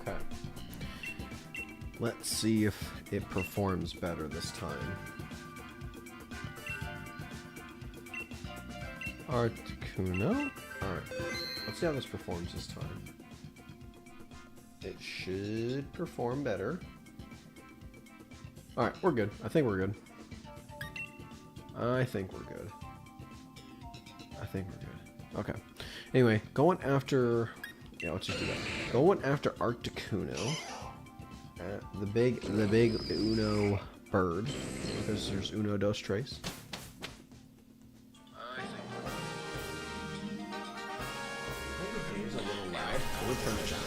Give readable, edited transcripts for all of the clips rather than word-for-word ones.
Okay. Let's see if it performs better this time. Articuno? Alright. Let's see how this performs this time. It should perform better. Alright, we're good. I think we're good. I think we're good. Okay. Anyway, going after... Yeah, let's just do that. Going after Articuno. The big Uno bird. Because there's Uno dos tres. I think the game's a little loud. I would turn it down.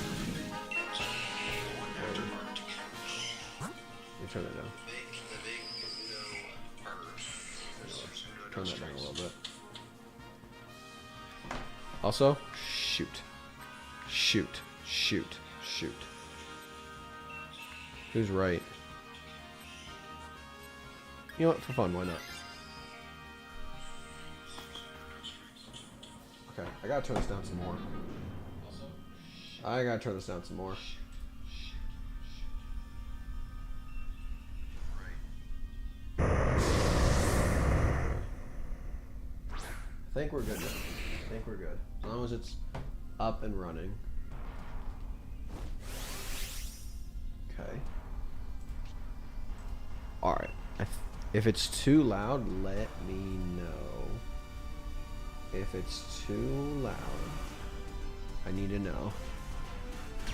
You turn it down. Turn that down a little bit. Also, shoot. Who's right? You know what? For fun, why not? Okay, I gotta turn this down some more. I think we're good now. As long as it's up and running. Okay. Alright. If it's too loud, let me know. If it's too loud, I need to know.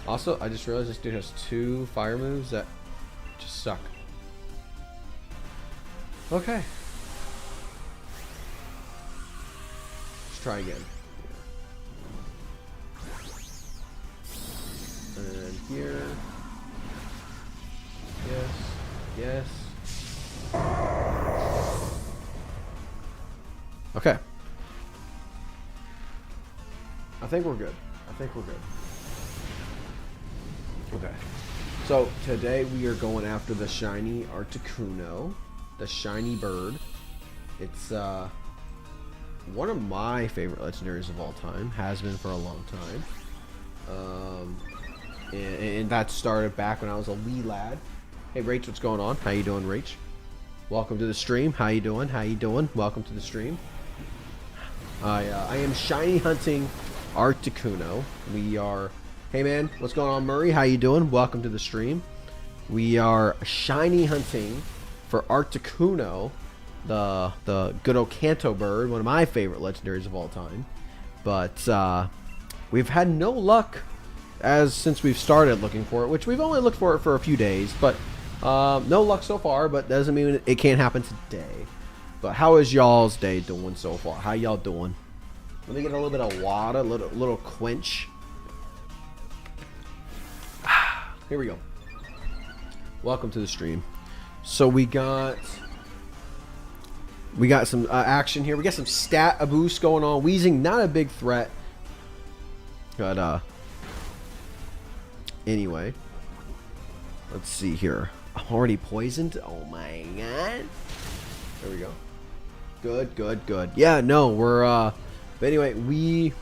Also, I just realized this dude has 2 fire moves that just suck. Okay. Let's try again. And here. Yes. Okay. I think we're good. Okay. So today we are going after the shiny Articuno, the shiny bird. It's one of my favorite legendaries of all time. Has been for a long time. And that started back when I was a wee lad. Hey Rach, what's going on? How you doing, Rach? Welcome to the stream. How you doing? Welcome to the stream. I am shiny hunting Articuno. We are... Hey man, what's going on, Murray? How you doing? Welcome to the stream. We are shiny hunting for Articuno, the good old Kanto bird, one of my favorite legendaries of all time. But we've had no luck since we've started looking for it, which we've only looked for it for a few days, but no luck so far, but doesn't mean it can't happen today. But how is y'all's day doing so far? How y'all doing? Let me get a little bit of water, a little quench. Here we go. Welcome to the stream. So we got some action here. We got some stat boost going on. Wheezing, not a big threat, but anyway, let's see here. I'm already poisoned. Oh my god. There we go. Good. Yeah, no, we're but anyway, we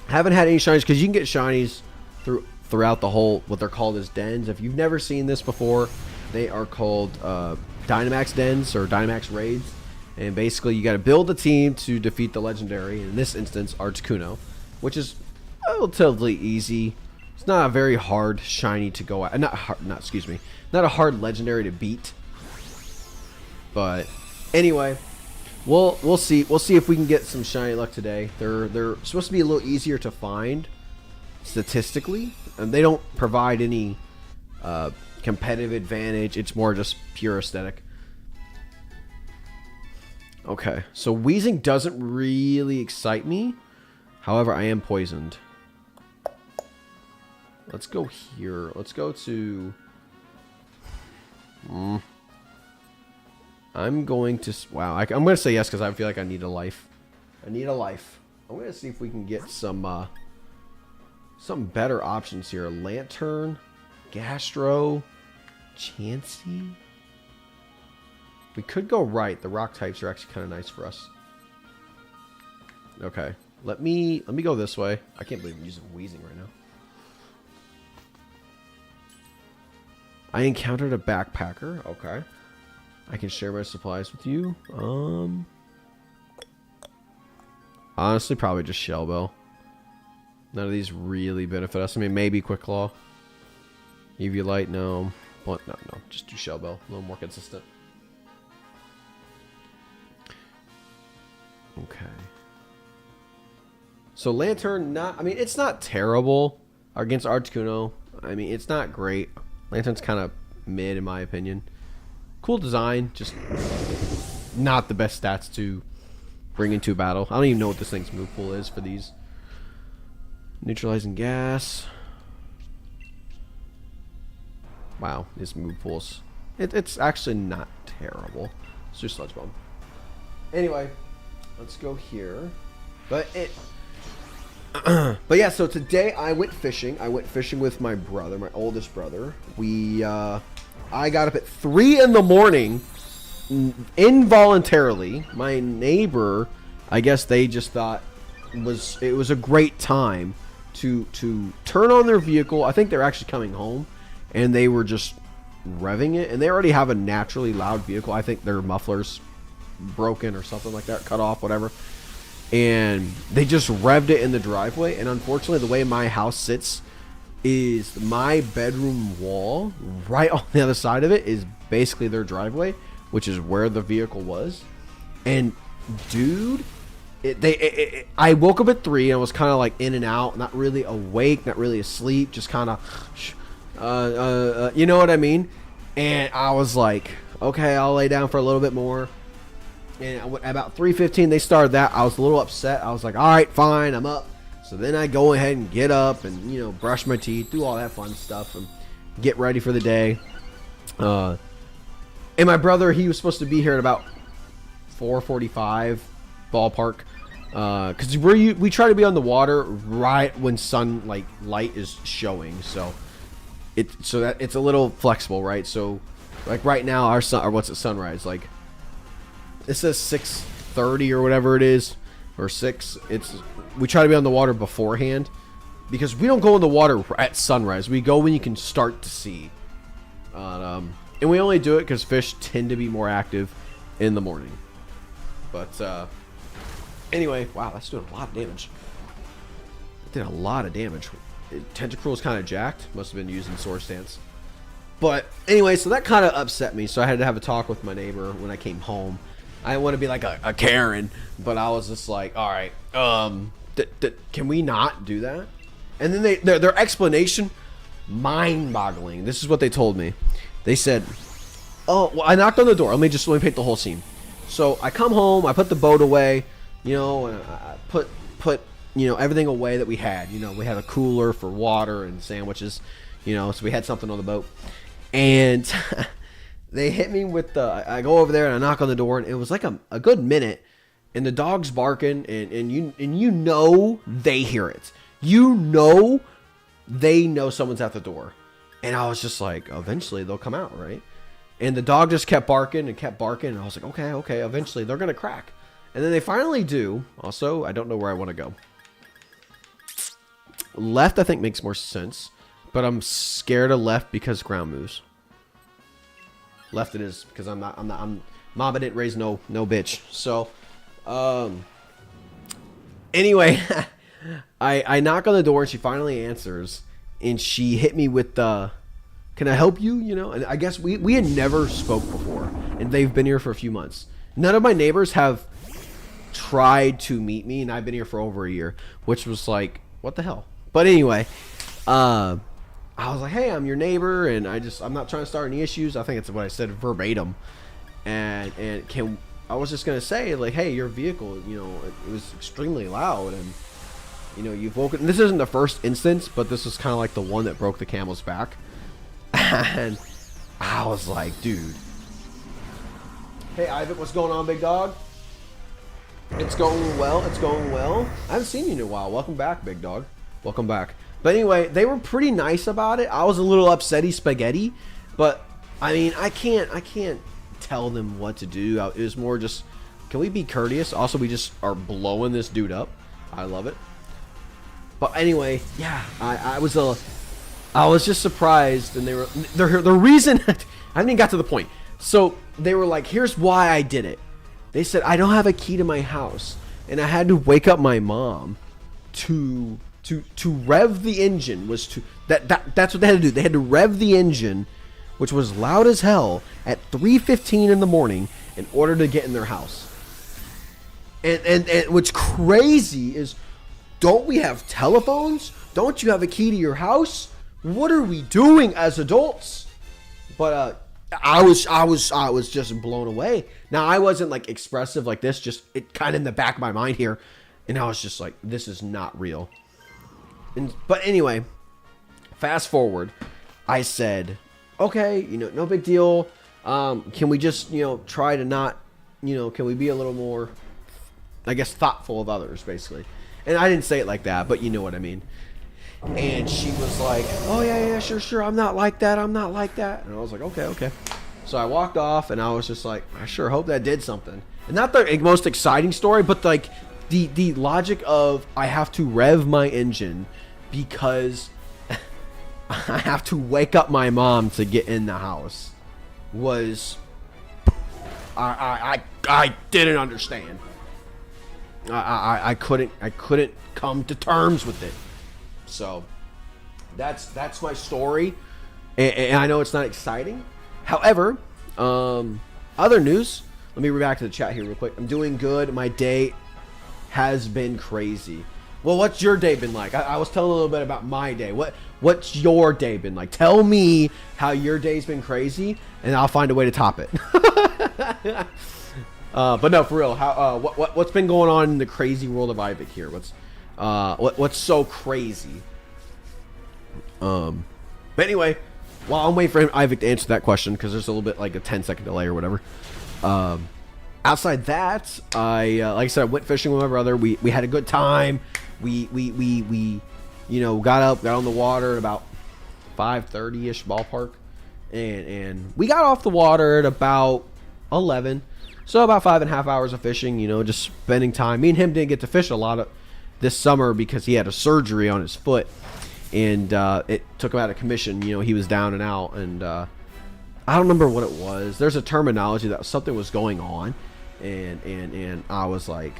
haven't had any shinies because you can get shinies throughout the whole, what they're called as dens. If you've never seen this before, they are called Dynamax dens or Dynamax raids. And basically you got to build a team to defeat the legendary, in this instance Articuno, which is relatively easy. It's not a very hard shiny to go at. Not a hard legendary to beat. But anyway, we'll see if we can get some shiny luck today. They're supposed to be a little easier to find statistically, and they don't provide any competitive advantage. It's more just pure aesthetic. Okay, so wheezing doesn't really excite me. However, I am poisoned. Let's go here. Let's go to... I'm going to... Wow, I'm going to say yes because I feel like I need a life. I'm going to see if we can get some better options here. Lantern, Gastro, Chansey. We could go right. The rock types are actually kind of nice for us. Okay, let me go this way. I can't believe I'm using wheezing right now. I encountered a backpacker. Okay. I can share my supplies with you. Honestly, probably just Shell Bell. None of these really benefit us. I mean, maybe Quick Claw. UV Light, no. Well, no. Just do Shell Bell. A little more consistent. Okay. So Lantern, I mean, it's not terrible against Articuno. I mean, it's not great. Lantern's kind of mid in my opinion. Cool design, just not the best stats to bring into a battle. I don't even know what this thing's move pool is for these. Neutralizing gas. Wow, these move pools. It's actually not terrible. It's just Sludge Bomb. Anyway, let's go here. But yeah, so today I went fishing. I went fishing with my brother, my oldest brother. I got up at 3 in the morning involuntarily. My neighbor, I guess they just thought it was a great time to turn on their vehicle. I think they're actually coming home, and they were just revving it, and they already have a naturally loud vehicle. I think their muffler's broken or something like that, cut off, whatever. And they just revved it in the driveway, and unfortunately the way my house sits is my bedroom wall right on the other side of it is basically their driveway, which is where the vehicle was. And dude, I woke up at 3 and was kind of like in and out, not really awake, not really asleep, just kind of you know what I mean. And I was like, okay, I'll lay down for a little bit more. And about 3:15 they started that. I was a little upset. I was like, all right, fine, I'm up. So then I go ahead and get up and, you know, brush my teeth, do all that fun stuff, and get ready for the day. And my brother, he was supposed to be here at about 4:45 ballpark, because we try to be on the water right when light is showing. So that it's a little flexible, right? So like right now our sunrise, like it says 6:30 or whatever it is, or 6. We try to be on the water beforehand because we don't go in the water at sunrise. We go when you can start to see. And we only do it because fish tend to be more active in the morning. But anyway, wow, that's doing a lot of damage. It did a lot of damage. Tentacruel is kind of jacked. Must have been using sword stance. But anyway, so that kind of upset me. So I had to have a talk with my neighbor when I came home. I didn't want to be like a Karen, but I was just like, all right, can we not do that? And then their explanation, mind-boggling. This is what they told me. They said, oh, well, I knocked on the door. Let me paint the whole scene. So I come home, I put the boat away, you know, and I put you know, everything away that we had. You know, we had a cooler for water and sandwiches, you know, so we had something on the boat. And they hit me with I go over there and I knock on the door, and it was like a good minute, and the dog's barking, and you know they hear it. You know they know someone's at the door. And I was just like, eventually they'll come out, right? And the dog just kept barking, and I was like, okay, eventually they're gonna crack. And then they finally do. Also, I don't know where I want to go. Left, I think, makes more sense, but I'm scared of left because ground moves. Left it is, because I'm Mama didn't raise no bitch. So anyway, I knock on the door, and she finally answers, and she hit me with the, can I help you? You know, and I guess we had never spoke before, and they've been here for a few months. None of my neighbors have tried to meet me, and I've been here for over a year, which was like, what the hell? But anyway, I was like, hey, I'm your neighbor, and I'm not trying to start any issues. I think it's what I said verbatim. And I was just gonna say, like, hey, your vehicle, you know, it was extremely loud, and you know, you've woken. This isn't the first instance, but this was kind of like the one that broke the camel's back. And I was like, dude, hey, Ivan, what's going on, big dog? It's going well. It's going well. I haven't seen you in a while. Welcome back, big dog. Welcome back. But anyway, they were pretty nice about it. I was a little upsetty spaghetti, but I mean, I can't tell them what to do. It was more just, can we be courteous? Also, we just are blowing this dude up. I love it. But anyway, yeah, I was I was just surprised, and they were the reason. I haven't even got to the point. So they were like, "Here's why I did it." They said, "I don't have a key to my house, and I had to wake up my mom to rev the engine." That's what they had to do. They had to rev the engine, which was loud as hell, at 3:15 in the morning in order to get in their house. And what's crazy is, don't we have telephones? Don't you have a key to your house? What are we doing as adults? But I was just blown away. Now, I wasn't like expressive like this, just it kind of in the back of my mind here, and I was just like, this is not real. But anyway, fast forward, I said, okay, no big deal. Can we just try to not, can we be a little more, I guess, thoughtful of others, basically. And I didn't say it like that, but you know what I mean. And she was like, oh, yeah, sure. I'm not like that. And I was like, okay. So I walked off, and I was just like, I sure hope that did something. And not the most exciting story, but like the logic of I have to rev my engine because I have to wake up my mom to get in the house was, I didn't understand. I couldn't come to terms with it. So that's my story, and I know it's not exciting. However, other news. Let me read back to the chat here real quick. I'm doing good. My day has been crazy. Well, what's your day been like? I was telling a little bit about my day. What's your day been like? Tell me how your day's been crazy, and I'll find a way to top it. But no, for real. What's been going on in the crazy world of Ivic here? What's so crazy? But anyway, while I'm waiting for Ivic to answer that question, because there's a little bit like a 10-second delay or whatever. Outside that, like I said, I went fishing with my brother. We had a good time. We got on the water at about 5:30ish ballpark, and we got off the water at about 11. So about 5.5 hours of fishing, just spending time. Me and him didn't get to fish a lot of this summer because he had a surgery on his foot, and it took him out of commission. He was down and out, and I don't remember what it was. There's a terminology that something was going on, and I was like,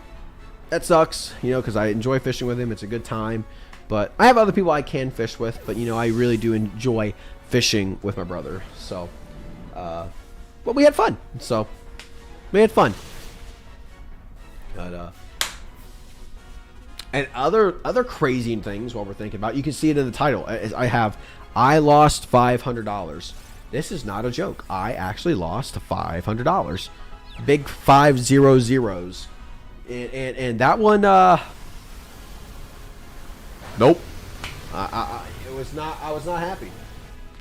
that sucks, because I enjoy fishing with him. It's a good time, but I have other people I can fish with, but I really do enjoy fishing with my brother. So, but we had fun. So. We had fun. But, and other crazy things while we're thinking about, you can see it in the title. I lost $500. This is not a joke. I actually lost $500. Big 5 zeros. And that one, nope. I was not happy.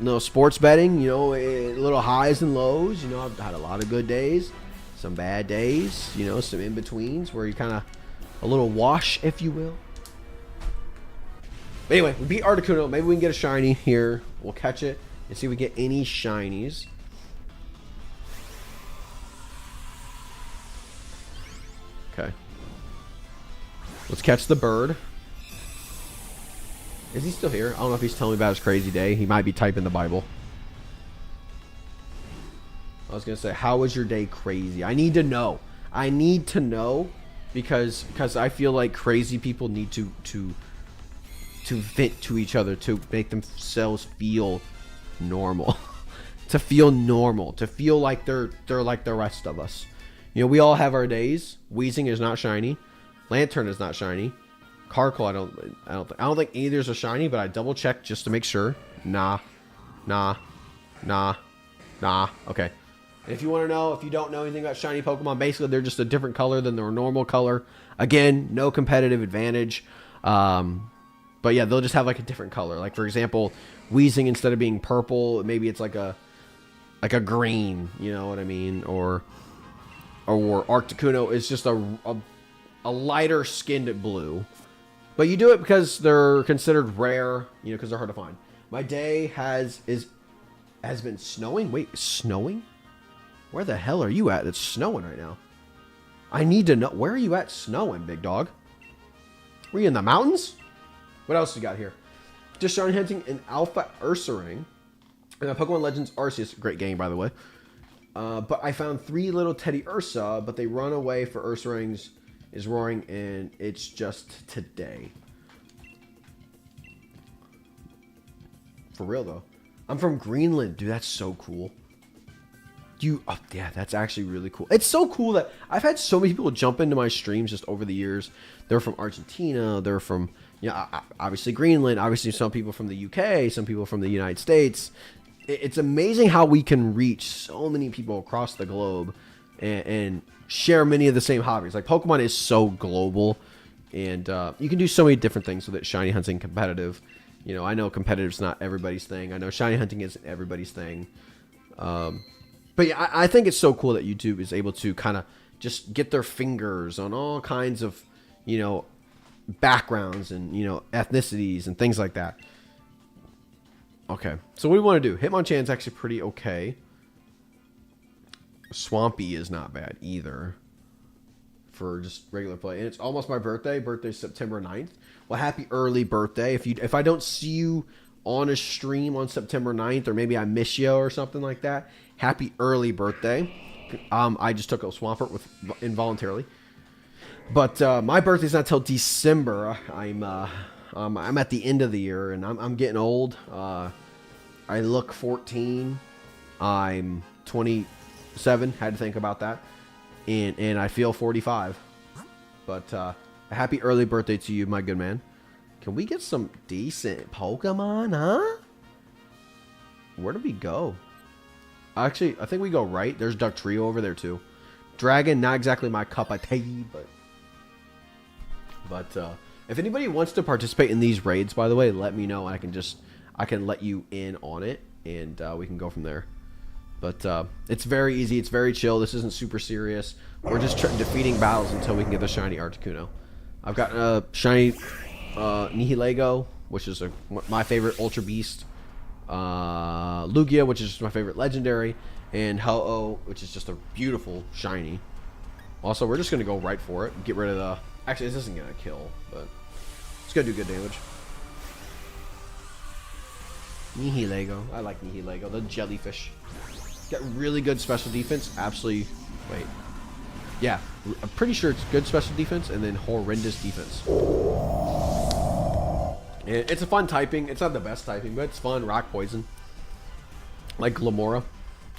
No sports betting, little highs and lows. I've had a lot of good days. Some bad days, some in-betweens where you kind of a little wash, if you will. But anyway, we beat Articuno. Maybe we can get a shiny here. We'll catch it and see if we get any shinies. Okay. Let's catch the bird. Is he still here? I don't know if he's telling me about his crazy day. He might be typing the Bible. I was going to say, how was your day crazy? I need to know. Because I feel like crazy people need to vent to each other, to make themselves feel normal. To feel normal. To feel like they're like the rest of us. We all have our days. Wheezing is not shiny. Lantern is not shiny. Carkle, I don't think either's a shiny, but I double checked just to make sure. Nah. Okay. If you want to know, if you don't know anything about shiny Pokemon, basically they're just a different color than their normal color. Again, no competitive advantage. But yeah, they'll just have like a different color. Like for example, Weezing, instead of being purple, maybe it's like a green, you know what I mean? Or Articuno is just a lighter skinned blue. But you do it because they're considered rare, because they're hard to find. My day has been snowing. Wait, snowing? Where the hell are you at? It's snowing right now. I need to know. Where are you at snowing, big dog? Were you in the mountains? What else we got here? Just shiny hunting an Alpha Ursaring. And Pokemon Legends Arceus, great game by the way. But I found 3 little Teddy Ursa, but they run away for Ursaring's is roaring, and it's just today. For real though. I'm from Greenland, dude. That's so cool. Oh yeah, that's actually really cool. It's so cool that I've had so many people jump into my streams just over the years. They're from Argentina. They're from, you know, obviously Greenland. Obviously some people from the UK. Some people from the United States. It's amazing how we can reach so many people across the globe and share many of the same hobbies. Like Pokemon is so global, and you can do so many different things with it. Shiny hunting, competitive. You know, I know competitive's not everybody's thing. I know shiny hunting isn't everybody's thing. But yeah, I think it's so cool that YouTube is able to kind of just get their fingers on all kinds of, you know, backgrounds and, you know, ethnicities and things like that. Okay, so what do we want to do? Hitmonchan's actually pretty okay. Swampy is not bad either for just regular play. And it's almost my birthday. Birthday's September 9th. Well, happy early birthday. If I don't see you on a stream on September 9th, or maybe I miss you or something like that, happy early birthday. I just took a Swampert involuntarily. But my birthday's not till December. I'm at the end of the year, and I'm getting old. I look 14. I'm 27. Had to think about that. And I feel 45. But a happy early birthday to you, my good man. Can we get some decent Pokemon, huh? Where do we go? Actually, I think we go right. There's Ductrio over there, too. Dragon, not exactly my cup of tea, but if anybody wants to participate in these raids, by the way, let me know. I can let you in on it, and we can go from there. But it's very easy. It's very chill. This isn't super serious. We're just defeating battles until we can get the shiny Articuno. I've got a shiny Nihilego, which is my favorite Ultra Beast. Lugia, which is just my favorite legendary. And Ho-Oh, which is just a beautiful shiny. Also, we're just going to go right for it. Get rid of the... Actually, this isn't going to kill, but it's going to do good damage. Nihilego. I like Nihilego. The jellyfish. Got really good special defense. Absolutely. Wait. Yeah. I'm pretty sure it's good special defense and then horrendous defense. And it's a fun typing. It's not the best typing, but it's fun. Rock Poison. Like Glamora.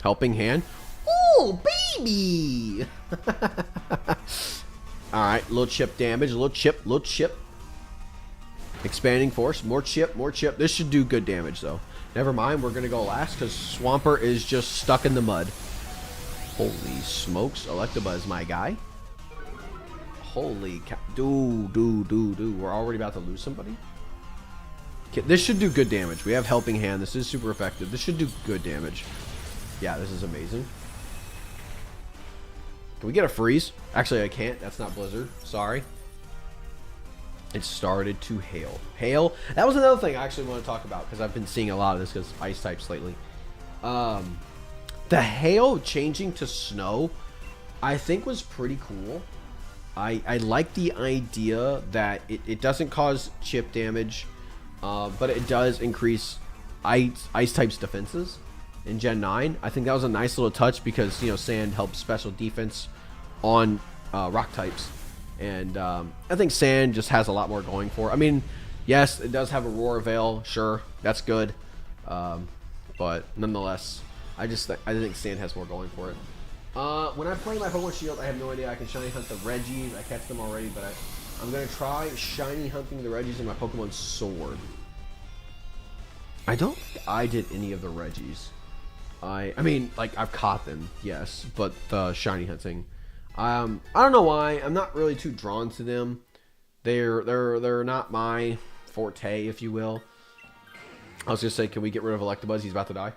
Helping Hand. Oh, baby! Alright. Little chip damage. Little chip. Expanding Force. More chip. This should do good damage, though. Never mind, we're going to go last because Swampert is just stuck in the mud. Holy smokes. Electabuzz, my guy. Holy cow. Dude. We're already about to lose somebody? Okay, this should do good damage. We have Helping Hand. This is super effective. This should do good damage. Yeah, this is amazing. Can we get a freeze? Actually, I can't. That's not Blizzard. Sorry. It started to hail. Hail. That was another thing I actually want to talk about because I've been seeing a lot of this because ice types lately. The hail changing to snow, I think was pretty cool. I like the idea that it doesn't cause chip damage, but it does increase ice types defenses in Gen 9. I think that was a nice little touch because, you know, sand helps special defense on rock types. And I think Sand just has a lot more going for it. I mean, yes, it does have a Roar Veil. Sure, that's good. But nonetheless, I think Sand has more going for it. When I play my Pokemon Shield, I have no idea. I can shiny hunt the Regis. I catch them already, but I'm going to try shiny hunting the Regis in my Pokemon Sword. I don't think I did any of the Regis. I mean, like, I've caught them, yes, but the shiny hunting... I don't know why. I'm not really too drawn to them. They're not my forte, if you will. I was gonna say, can we get rid of Electabuzz? He's about to die.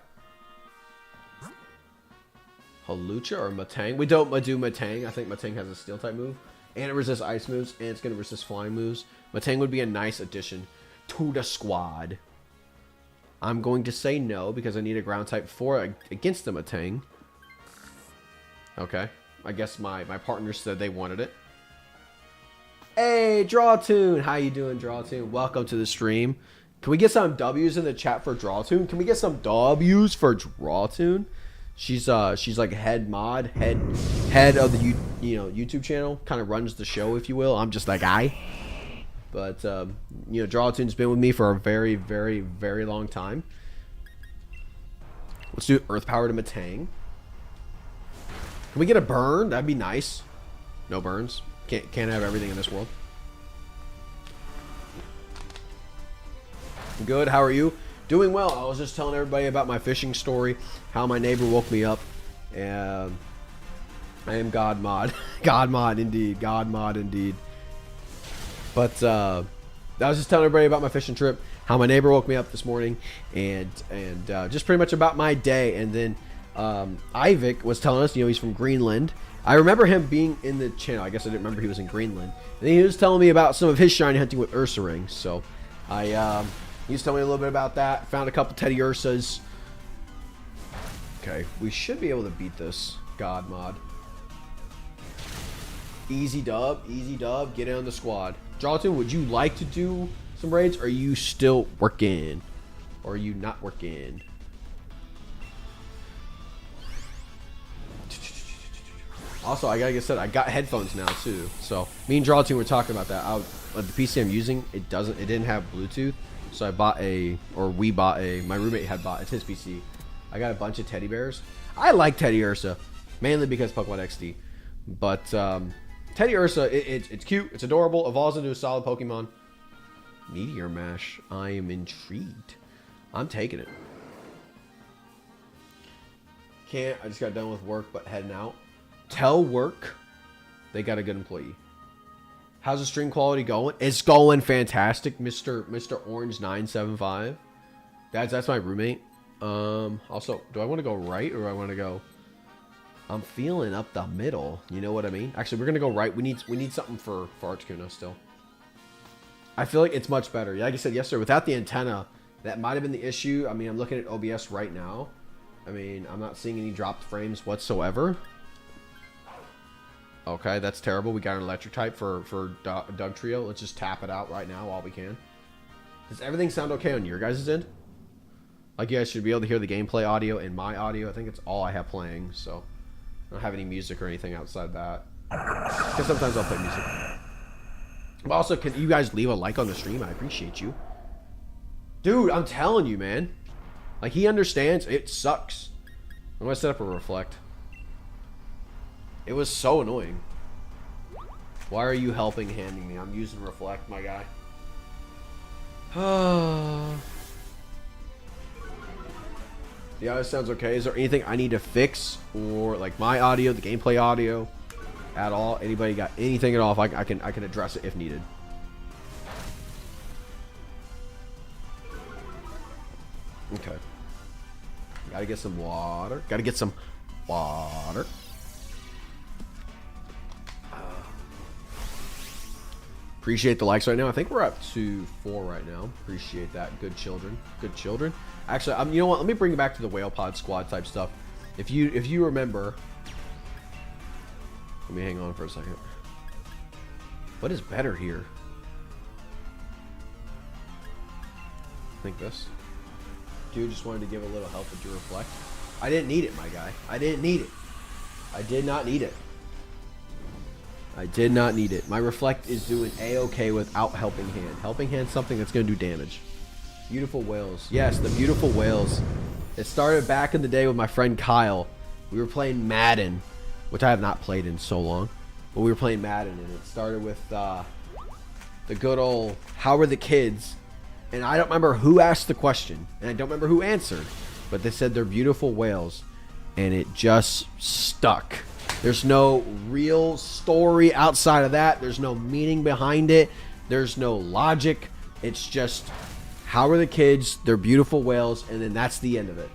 Hawlucha or Matang? We don't do Matang. I think Matang has a Steel type move, and it resists Ice moves, and it's gonna resist Flying moves. Matang would be a nice addition to the squad. I'm going to say no because I need a Ground type against the Matang. Okay. I guess my partners said they wanted it. Hey, Drawtune! How you doing, Drawtune? Welcome to the stream. Can we get some W's in the chat for Drawtoon? Can we get some W's for Drawtoon? She's like head mod, head of the YouTube channel. Kind of runs the show, if you will. I'm just that guy. But you know, Drawtoon's been with me for a very, very, very long time. Let's do Earth Power to Matang. Can we get a burn? That'd be nice. No burns. Can't have everything in this world. Good. How are you? Doing well. I was just telling everybody about my fishing story. How my neighbor woke me up. And I am God mod. God mod indeed. God mod indeed. But I was just telling everybody about my fishing trip. How my neighbor woke me up this morning. And just pretty much about my day. And then Ivik was telling us, you know, he's from Greenland. I remember him being in the channel. I guess I didn't remember he was in Greenland. And then he was telling me about some of his shiny hunting with Ursa rings. So he was telling me a little bit about that. Found a couple Teddy Ursas. Okay, we should be able to beat this God mod. Easy dub, get in on the squad. Jonathan, would you like to do some raids? Or are you still working? Or are you not working? Also, I gotta get said, I got headphones now too. So me and Drawtoon were talking about that. The PC I'm using, it didn't have Bluetooth, so I bought my roommate had bought, it's his PC. I got a bunch of teddy bears. I like Teddy Ursa, mainly because Pokemon XD. But Teddy Ursa, it's cute, it's adorable, evolves into a solid Pokemon. Meteor Mash, I am intrigued. I'm taking it. I just got done with work, but heading out. Tell work they got a good employee. How's the stream quality going? It's going fantastic, Mr. Orange 975. That's my roommate. Also, do I want to go right or do I want to go? I'm feeling up the middle. You know what I mean? Actually, we're gonna go right. We need something for Articuno still. I feel like it's much better. Like I said yesterday, without the antenna, that might have been the issue. I mean, I'm looking at OBS right now. I mean, I'm not seeing any dropped frames whatsoever. Okay, that's terrible. We got an electric type for Doug Trio. Let's just tap it out right now while we can. Does everything sound okay on your guys' end? Like, you guys should be able to hear the gameplay audio and my audio. I think it's all I have playing, so I don't have any music or anything outside that. Because sometimes I'll play music. But also, can you guys leave a like on the stream? I appreciate you. Dude, I'm telling you, man. Like, he understands. It sucks. I'm going to set up a reflect. It was so annoying. Why are you helping handing me? I'm using reflect, my guy. The audio sounds okay. Is there anything I need to fix? Or like my audio, the gameplay audio at all? Anybody got anything at all? If I can address it if needed. Okay. Gotta get some water. Gotta get some water. Appreciate the likes right now. I think we're up to 4 right now. Appreciate that. Good children. Good children. Actually, you know what? Let me bring it back to the Whale Pod squad type stuff. If you remember, let me hang on for a second. What is better here? I think this. Dude, just wanted to give a little help with your reflect. I didn't need it, my guy. I didn't need it. I did not need it. I did not need it. My reflect is doing a-okay without helping hand. Helping hand something that's going to do damage. Beautiful whales. Yes, the beautiful whales. It started back in the day with my friend Kyle. We were playing Madden, which I have not played in so long. But we were playing Madden, and it started with the good old, how are the kids? And I don't remember who asked the question, and I don't remember who answered. But they said they're beautiful whales, and it just stuck. There's no real story outside of that. There's no meaning behind it. There's no logic. It's just, how are the kids? They're beautiful whales, and then that's the end of it.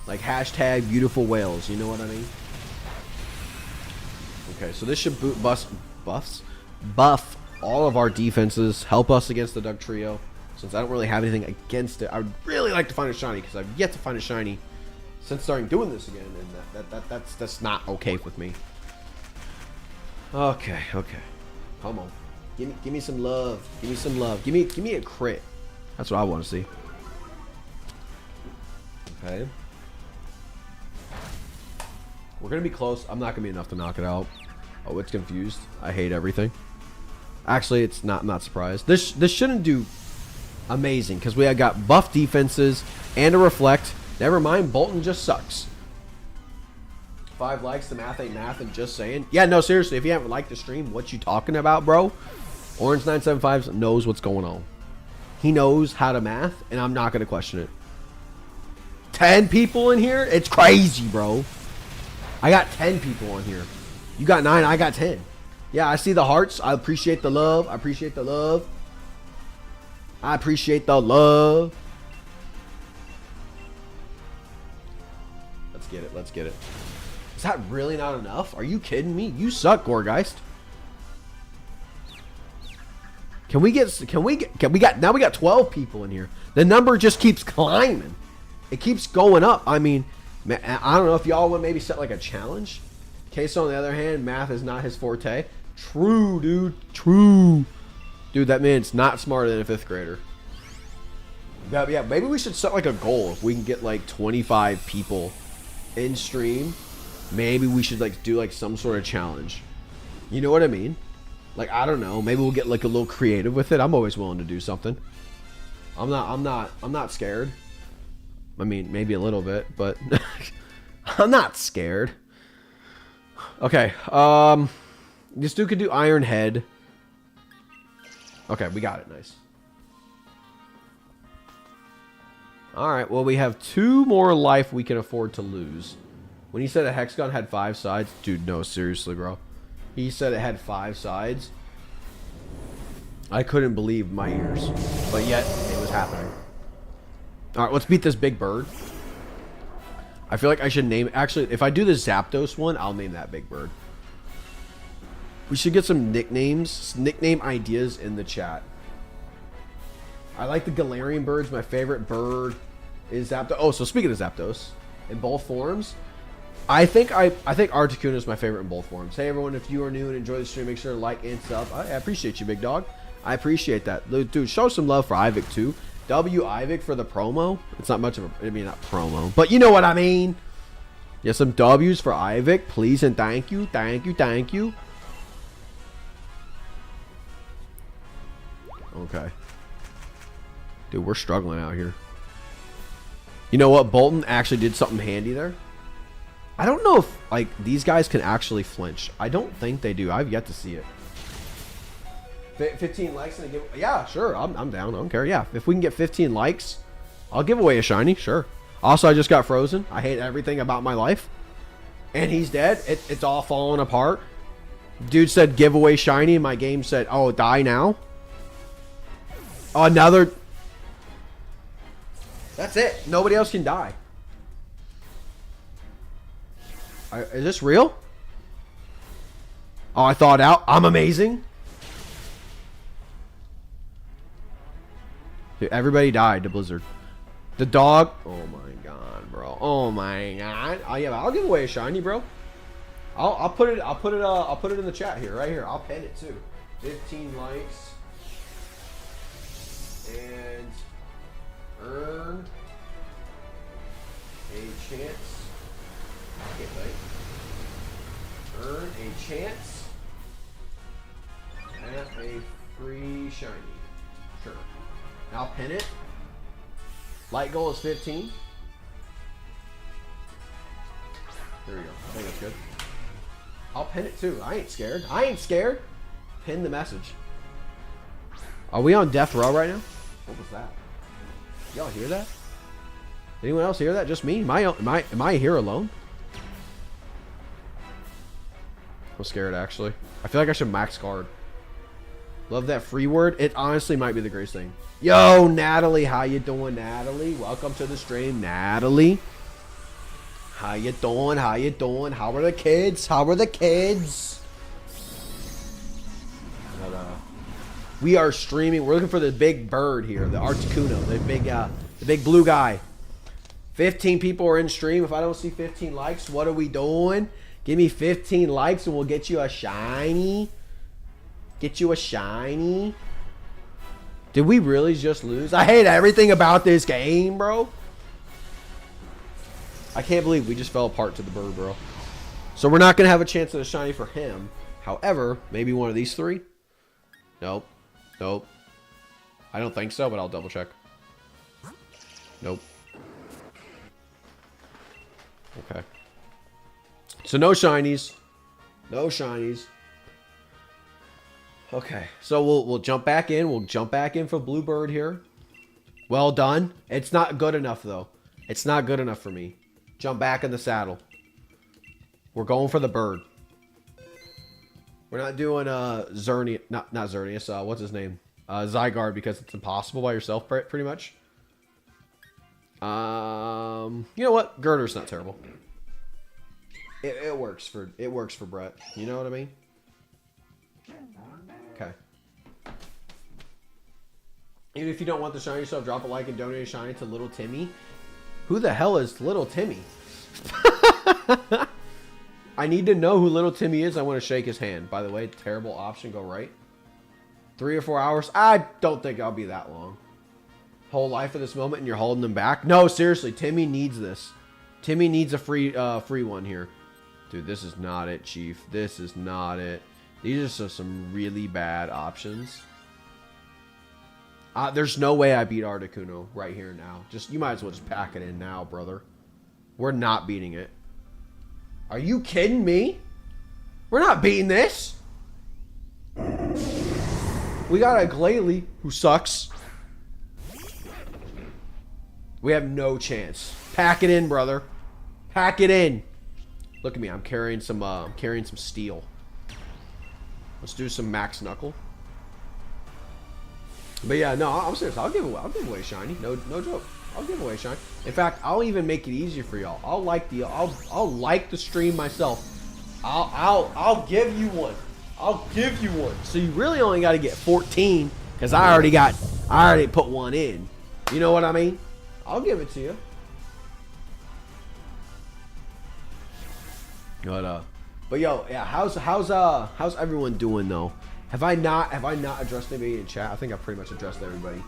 Like hashtag beautiful whales. You know what I mean? Okay, so this should buff all of our defenses. Help us against the Doug Trio. Since I don't really have anything against it, I would really like to find a shiny because I've yet to find a shiny since starting doing this again, and that's not okay with me. Okay. Come on. Give me some love. Give me some love. Give me a crit. That's what I want to see. Okay. We're going to be close. I'm not going to be enough to knock it out. Oh, it's confused. I hate everything. Actually, it's not. I'm not surprised. This shouldn't do amazing because we have got buff defenses and a reflect. Never mind. Bolton just sucks. 5 likes. The math ain't math. And just saying. Yeah, no, seriously. If you haven't liked the stream, what you talking about, bro? Orange975 knows what's going on. He knows how to math, and I'm not going to question it. 10 people in here? It's crazy, bro. I got 10 people on here. You got 9, I got 10. Yeah, I see the hearts. I appreciate the love. I appreciate the love. I appreciate the love. Let's get it. Let's get it. Is that really not enough? Are you kidding me? You suck, Gorgeist. We got 12 people in here. The number just keeps climbing. It keeps going up. I mean, I don't know if y'all would maybe set like a challenge. Queso, on the other hand, math is not his forte. True, dude. True. Dude, that man's not smarter than a 5th grader. Yeah, maybe we should set like a goal. If we can get like 25 people in stream, maybe we should like do like some sort of challenge. You know what I mean? Like, I don't know. Maybe we'll get like a little creative with it. I'm always willing to do something. I'm not scared. I mean, maybe a little bit, but I'm not scared. Okay. This dude could do Iron Head. Okay, we got it. Nice. Alright, well, we have 2 more life we can afford to lose. When he said a hexagon had 5 sides, dude, no, seriously, bro. He said it had 5 sides. I couldn't believe my ears, but yet it was happening. Alright, let's beat this big bird. I feel like I should name... Actually, if I do the Zapdos one, I'll name that big bird. We should get some nicknames, nickname ideas in the chat. I like the Galarian birds. My favorite bird is Zapdos. Oh, so speaking of Zapdos, in both forms, I think Articuno is my favorite in both forms. Hey, everyone, if you are new and enjoy the stream, make sure to like and sub. I appreciate you, big dog. I appreciate that. Dude, show some love for Ivik, too. W Ivik for the promo. It's not much of a... I mean, not promo, but you know what I mean. Yeah, some W's for Ivik, please, and thank you. Thank you, thank you. Okay. Dude, we're struggling out here. You know what? Bolton actually did something handy there. I don't know if, like, these guys can actually flinch. I don't think they do. I've yet to see it. 15 likes and a give. Yeah, sure. I'm down. I don't care. Yeah, if we can get 15 likes, I'll give away a shiny. Sure. Also, I just got frozen. I hate everything about my life. And he's dead. It's all falling apart. Dude said giveaway shiny. My game said, oh, die now. Another. That's it. Nobody else can die. Is this real? Oh, I thawed out. I'm amazing. Dude, everybody died to Blizzard. The dog. Oh my god, bro. Oh my god. Oh yeah, I'll give away a shiny, bro. I'll put it in the chat here, right here. I'll pin it too. 15 likes and earn a chance. I can't wait. Earn a chance at a free shiny. Sure. I'll pin it. Light goal is 15. There we go. I think that's good. I'll pin it too. I ain't scared. I ain't scared. Pin the message. Are we on death row right now? What was that? Y'all hear that? Anyone else hear that? Just me? Am I here alone? I'm scared actually. I feel like I should max guard. Love that free word. It honestly might be the greatest thing. Yo, Natalie, how you doing, Natalie? Welcome to the stream, Natalie. How you doing? How you doing? How are the kids? How are the kids? But, we are streaming. We're looking for the big bird here, the Articuno, the big blue guy. 15 people are in stream. If I don't see 15 likes, what are we doing? Give me 15 likes and we'll get you a shiny. Get you a shiny. Did we really just lose? I hate everything about this game, bro. I can't believe we just fell apart to the bird, bro. So we're not going to have a chance at a shiny for him. However, maybe one of these three? Nope. Nope. I don't think so, but I'll double check. Nope. Okay. So no shinies. No shinies. Okay. So we'll jump back in. We'll jump back in for Bluebird here. Well done. It's not good enough, though. It's not good enough for me. Jump back in the saddle. We're going for the bird. We're not doing Xerneas, not Xerneas, what's his name? Zygarde, because it's impossible by yourself, pretty much. You know what? Girder's not terrible. It works for Brett. You know what I mean? Okay. Even if you don't want the shiny yourself, drop a like and donate a shiny to Little Timmy. Who the hell is Little Timmy? I need to know who Little Timmy is. I want to shake his hand. By the way, terrible option. Go right. 3 or 4 hours. I don't think I'll be that long. Whole life of this moment and you're holding them back? No, seriously. Timmy needs this. Timmy needs a free one here. Dude, this is not it, Chief. This is not it. These are some really bad options. There's no way I beat Articuno right here now. You might as well just pack it in now, brother. We're not beating it. Are you kidding me? We're not beating this. We got a Glalie who sucks. We have no chance. Pack it in, brother. Pack it in. Look at me. I'm carrying some steel. Let's do some Max Knuckle. But yeah, no, I'm serious. I'll give away shiny. No joke. I'll give away shiny. In fact, I'll even make it easier for y'all. I'll like the stream myself. I'll give you one. I'll give you one. So you really only got to get 14 because I already put one in. You know what I mean? I'll give it to you. But yo, yeah, how's everyone doing though? Have I not addressed anybody in chat? I think I pretty much addressed everybody.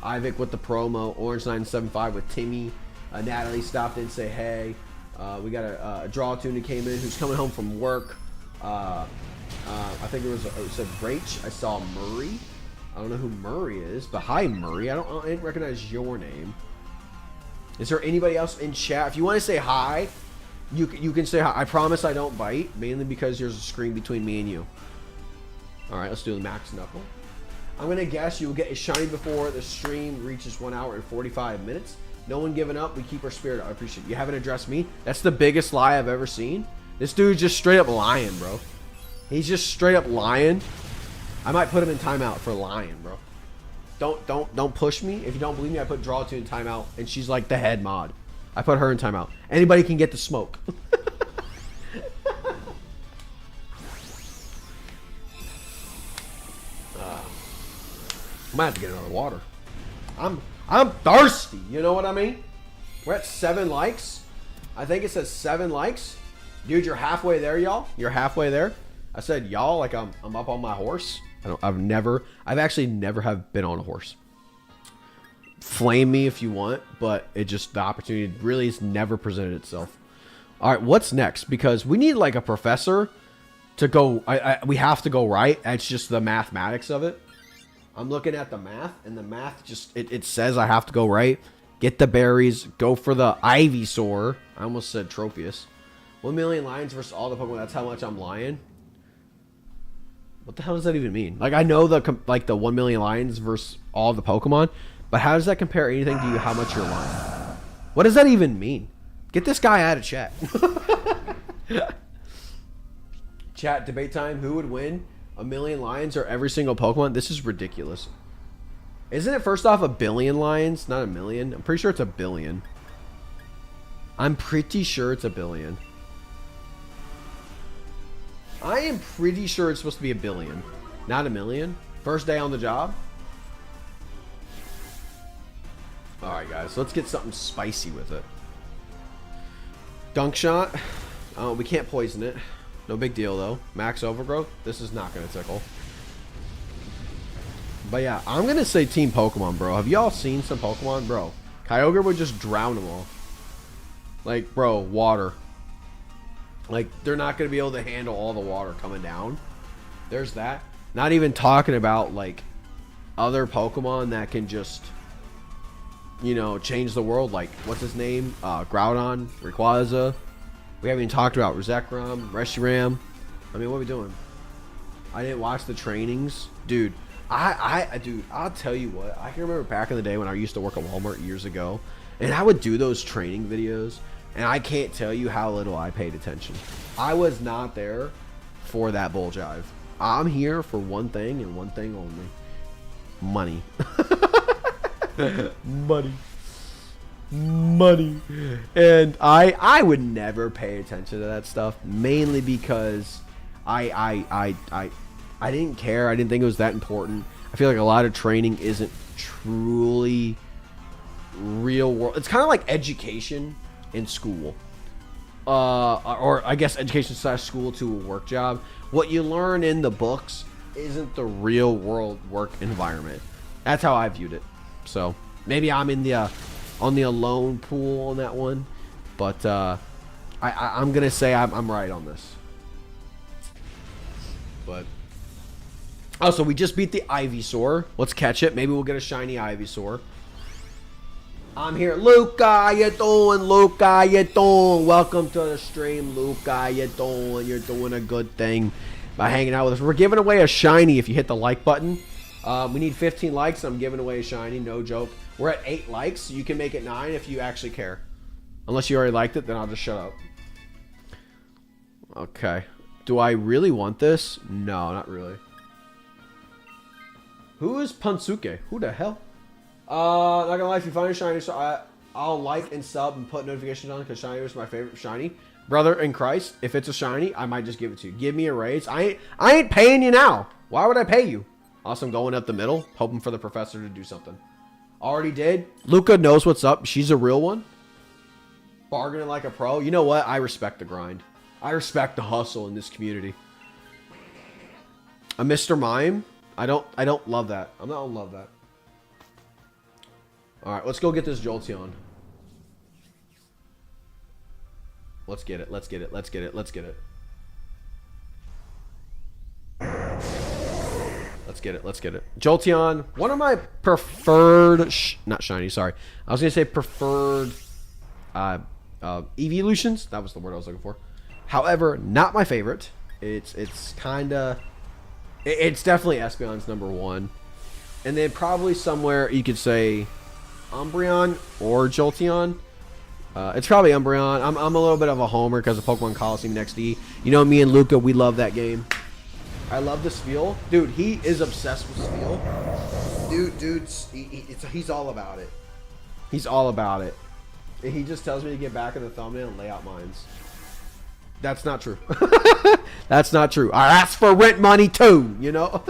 Ivik with the promo, Orange975 with Timmy, Natalie stopped in, say hey. We got a draw tune that came in who's coming home from work. I think it said Rach. I saw Murray. I don't know who Murray is, but hi Murray. I didn't recognize your name. Is there anybody else in chat? If you want to say hi, you can say hi. I promise I don't bite, mainly because there's a screen between me and you. All right, let's do the Max Knuckle. I'm gonna guess you will get a shiny before the stream reaches 1 hour and 45 minutes. No one giving up. We keep our spirit up. I appreciate it. You haven't addressed me. That's the biggest lie I've ever seen. This dude's just straight up lying, bro. He's just straight up lying. I might put him in timeout for lying, bro. Don't push me. If you don't believe me, I put Draw 2 in timeout, and she's like the head mod. I put her in timeout. Anybody can get the smoke. I might have to get another water. I'm thirsty. You know what I mean? We're at 7 likes. I think it says 7 likes. Dude, you're halfway there, y'all. You're halfway there. I said y'all like I'm up on my horse. I've actually never have been on a horse. Flame me if you want, but the opportunity really has never presented itself. All right, what's next? Because we need like a professor to go. We have to go right. It's just the mathematics of it. I'm looking at the math, and the math it says I have to go right. Get the berries. Go for the Ivysaur. I almost said Tropius. 1 million lions versus all the Pokemon. That's how much I'm lying. What the hell does that even mean? Like I know the 1 million lions versus all the Pokemon, but how does that compare anything to you? How much you're lying? What does that even mean? Get this guy out of chat. Chat debate time. Who would win? 1 million lions or every single Pokemon? This is ridiculous. Isn't it first off 1 billion lions, not 1 million? I'm pretty sure it's 1 billion. I'm pretty sure it's 1 billion. I am pretty sure it's supposed to be 1 billion, not 1 million. First day on the job. All right, guys, let's get something spicy with it. Dunk shot. We can't poison it. No big deal, though. Max overgrowth. This is not going to tickle. But yeah, I'm gonna say Team Pokemon, bro. Have y'all seen some Pokemon, bro? Kyogre would just drown them all. Like, bro, water. Like, they're not gonna be able to handle all the water coming down. There's that. Not even talking about like other Pokemon that can just, you know, change the world. Like, what's his name? Groudon, Rayquaza. We haven't even talked about Zekrom, Reshiram. I mean, what are we doing? I didn't watch the trainings, dude. Dude, I'll tell you what. I can remember back in the day when I used to work at Walmart years ago, and I would do those training videos, and I can't tell you how little I paid attention. I was not there for that bull jive. I'm here for one thing and one thing only: money. Money. And I would never pay attention to that stuff, mainly because I didn't care. I didn't think it was that important. I feel like a lot of training isn't truly real world. It's kind of like education in school, or I guess education / school to a work job. What you learn in the books isn't the real world work environment. That's how I viewed it. So maybe I'm in the on the alone pool on that one, but I'm gonna say I'm right on this. But oh, so we just beat the Ivysaur. Let's catch it. Maybe we'll get a shiny Ivysaur. I'm here. Luca, how you doing? Luca, how you doing? Welcome to the stream, Luca. How you doing? You're doing a good thing by hanging out with us. We're giving away a shiny if you hit the like button. We need 15 likes. I'm giving away a shiny. No joke. We're at 8 likes. So you can make it 9 if you actually care. Unless you already liked it, then I'll just shut up. Okay. Do I really want this? No, not really. Who is Pansuke? Who the hell? Not gonna lie, if you find a shiny, so I'll like and sub and put notifications on because shiny is my favorite shiny. Brother in Christ, if it's a shiny, I might just give it to you. Give me a raise. I ain't paying you now. Why would I pay you? Awesome, going up the middle, hoping for the professor to do something. Already did. Luca knows what's up. She's a real one. Bargaining like a pro. You know what? I respect the grind. I respect the hustle in this community. A Mr. Mime. I don't love that. I'm not gonna love that. Alright, let's go get this Jolteon. Let's get it. Let's get it. Let's get it. Let's get it. Let's get it. Let's get it. Jolteon, one of my preferred not shiny, sorry. I was gonna say preferred evolutions. That was the word I was looking for. However, not my favorite. It's kinda it's definitely Espeon's #1. And then probably somewhere you could say Umbreon or Jolteon. It's probably Umbreon. I'm a little bit of a homer because of Pokemon Coliseum XD. You know, me and Luca, we love that game. I love the Spiel. Dude, he is obsessed with Spiel. He's all about it. He's all about it. He just tells me to get back in the thumbnail and lay out mines. That's not true. That's not true. I asked for rent money too, you know?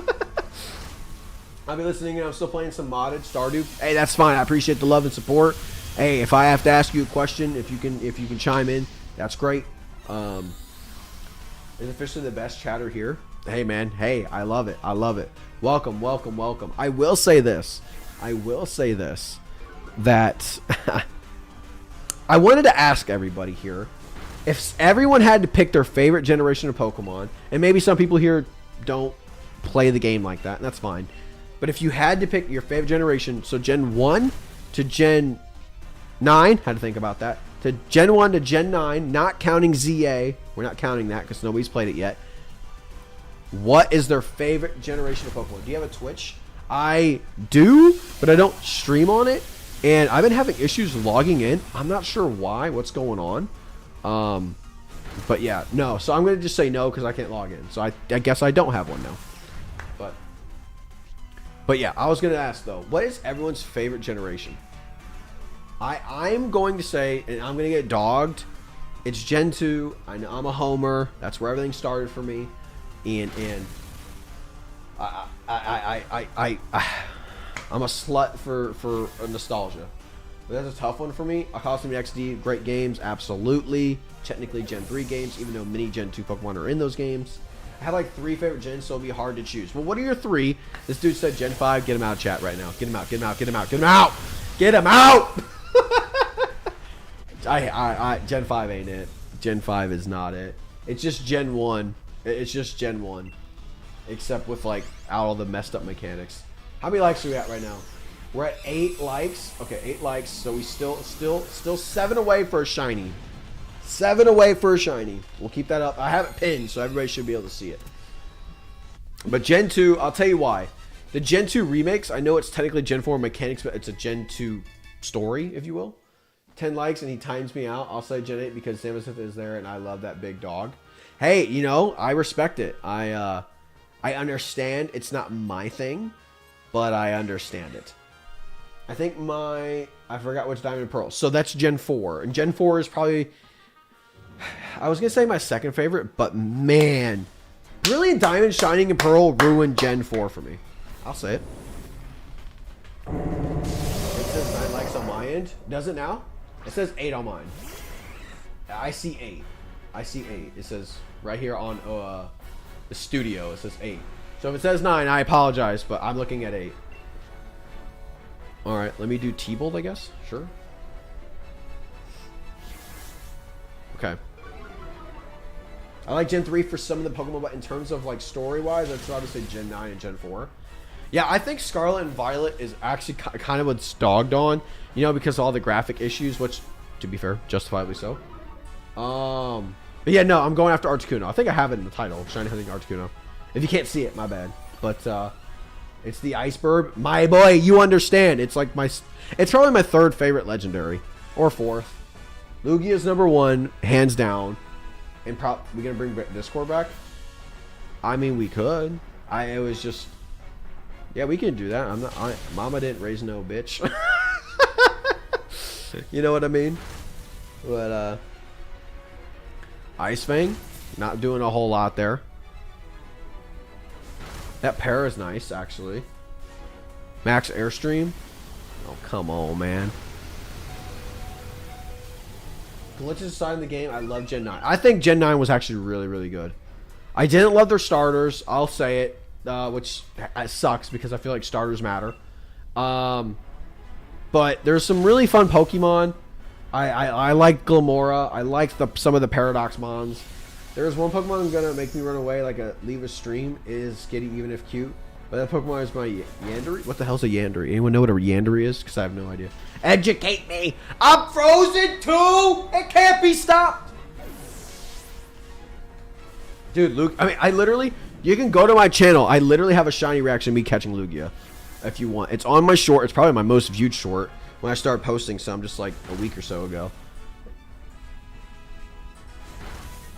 I'll be listening and I'm still playing some modded Stardew. Hey, that's fine. I appreciate the love and support. Hey, if I have to ask you a question, if you can chime in, that's great. Is officially the best chatter here. Hey man, hey, I love it. I love it. Welcome, welcome, welcome. I will say this. That I wanted to ask everybody here, if everyone had to pick their favorite generation of Pokemon, and maybe some people here don't play the game like that, and that's fine. But if you had to pick your favorite generation, so Gen 1 to Gen 9, had to think about that, to Gen 1 to Gen 9, not counting ZA, we're not counting that because nobody's played it yet. What is their favorite generation of Pokemon? Do you have a Twitch? I do, but I don't stream on it, and I've been having issues logging in. I'm not sure why, what's going on. But yeah, no, so I'm going to just say no because I can't log in. So I guess I don't have one now. But yeah, I was going to ask though, what is everyone's favorite generation? I'm going to say, and I'm going to get dogged, it's Gen 2. I know I'm a homer. That's where everything started for me. And I'm a slut for nostalgia. But that's a tough one for me. Coliseum XD, great games, absolutely. Technically Gen 3 games, even though many Gen 2 Pokemon are in those games. I have like 3 favorite gens, so it'll be hard to choose. Well, what are your 3? This dude said Gen 5. Get him out of chat right now. Get him out. Get him out. Get him out. Get him out. Get him out. Gen 5 ain't it. Gen 5 is not it. It's just Gen 1. It's just Gen 1. Except with like all the messed up mechanics. How many likes are we at right now? We're at 8 likes. Okay, 8 likes. So we still 7 away for a shiny. 7 away for a shiny. We'll keep that up. I have it pinned, so everybody should be able to see it. But Gen 2, I'll tell you why. The Gen 2 remakes, I know it's technically Gen 4 mechanics, but it's a Gen 2 story, if you will. 10 likes and he times me out. I'll say Gen 8 because Samusith is there and I love that big dog. Hey, you know, I respect it. I understand it's not my thing, but I understand it. I think I forgot which Diamond and Pearl. So that's Gen 4. And Gen 4 is probably, I was going to say my second favorite, but man, Brilliant Diamond, Shining, and Pearl ruined Gen 4 for me. I'll say it. It says 9 likes on my end. Does it now? It says 8 on mine. I see 8. I see 8. It says right here on the studio. It says 8. So if it says 9, I apologize, but I'm looking at 8. All right, let me do T-Bolt, I guess. Sure. Okay. I like Gen 3 for some of the Pokemon, but in terms of like story-wise, I'd probably say Gen 9 and Gen 4. Yeah, I think Scarlet and Violet is actually kind of what's dogged on, you know, because of all the graphic issues, which, to be fair, justifiably so. But yeah, no, I'm going after Articuno. I think I have it in the title, Shiny Hunting Articuno. If you can't see it, my bad. But it's the Iceberg. My boy, you understand. It's like it's probably my 3rd favorite legendary, or 4th. Lugia's number 1, hands down. And we gonna bring Discord back? I mean, we could. It was just, yeah, we can do that. I'm not. Mama didn't raise no bitch. You know what I mean? But Ice Fang, not doing a whole lot there. That pair is nice, actually. Max Airstream. Oh, come on, man. Glitches aside in the game, I love Gen 9. I think Gen 9 was actually really, really good. I didn't love their starters. I'll say it, which sucks because I feel like starters matter. But there's some really fun Pokemon. I like Glamora. I like some of the Paradox Mons. There's one Pokemon that's gonna make me run away, like leave a stream, is Skitty, even if cute. But that Pokemon is my Yandere. What the hell's a Yandere? Anyone know what a Yandere is? Because I have no idea. Educate me! I'm frozen too! It can't be stopped! Dude, Luke, I mean, I literally, you can go to my channel. I literally have a shiny reaction of me catching Lugia. If you want. It's on my short. It's probably my most viewed short when I started posting some just like a week or so ago.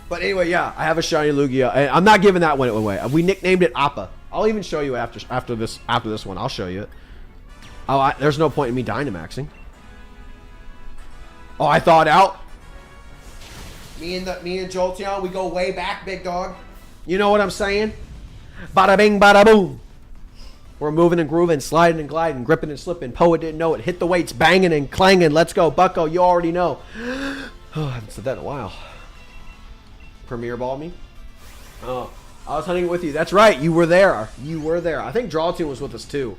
But anyway, yeah, I have a shiny Lugia. I'm not giving that one away. We nicknamed it Appa. I'll even show you after this one. I'll show you it. Oh, there's no point in me Dynamaxing. Oh, I thawed out. Me and Jolteon, we go way back, big dog. You know what I'm saying? Bada bing, bada boom. We're moving and grooving, sliding and gliding, gripping and slipping. Poet didn't know it. Hit the weights, banging and clanging. Let's go, Bucko. You already know. Oh, I haven't said that in a while. Premier ball me. Oh, I was hunting with you. That's right. You were there. You were there. I think Drawtune was with us too.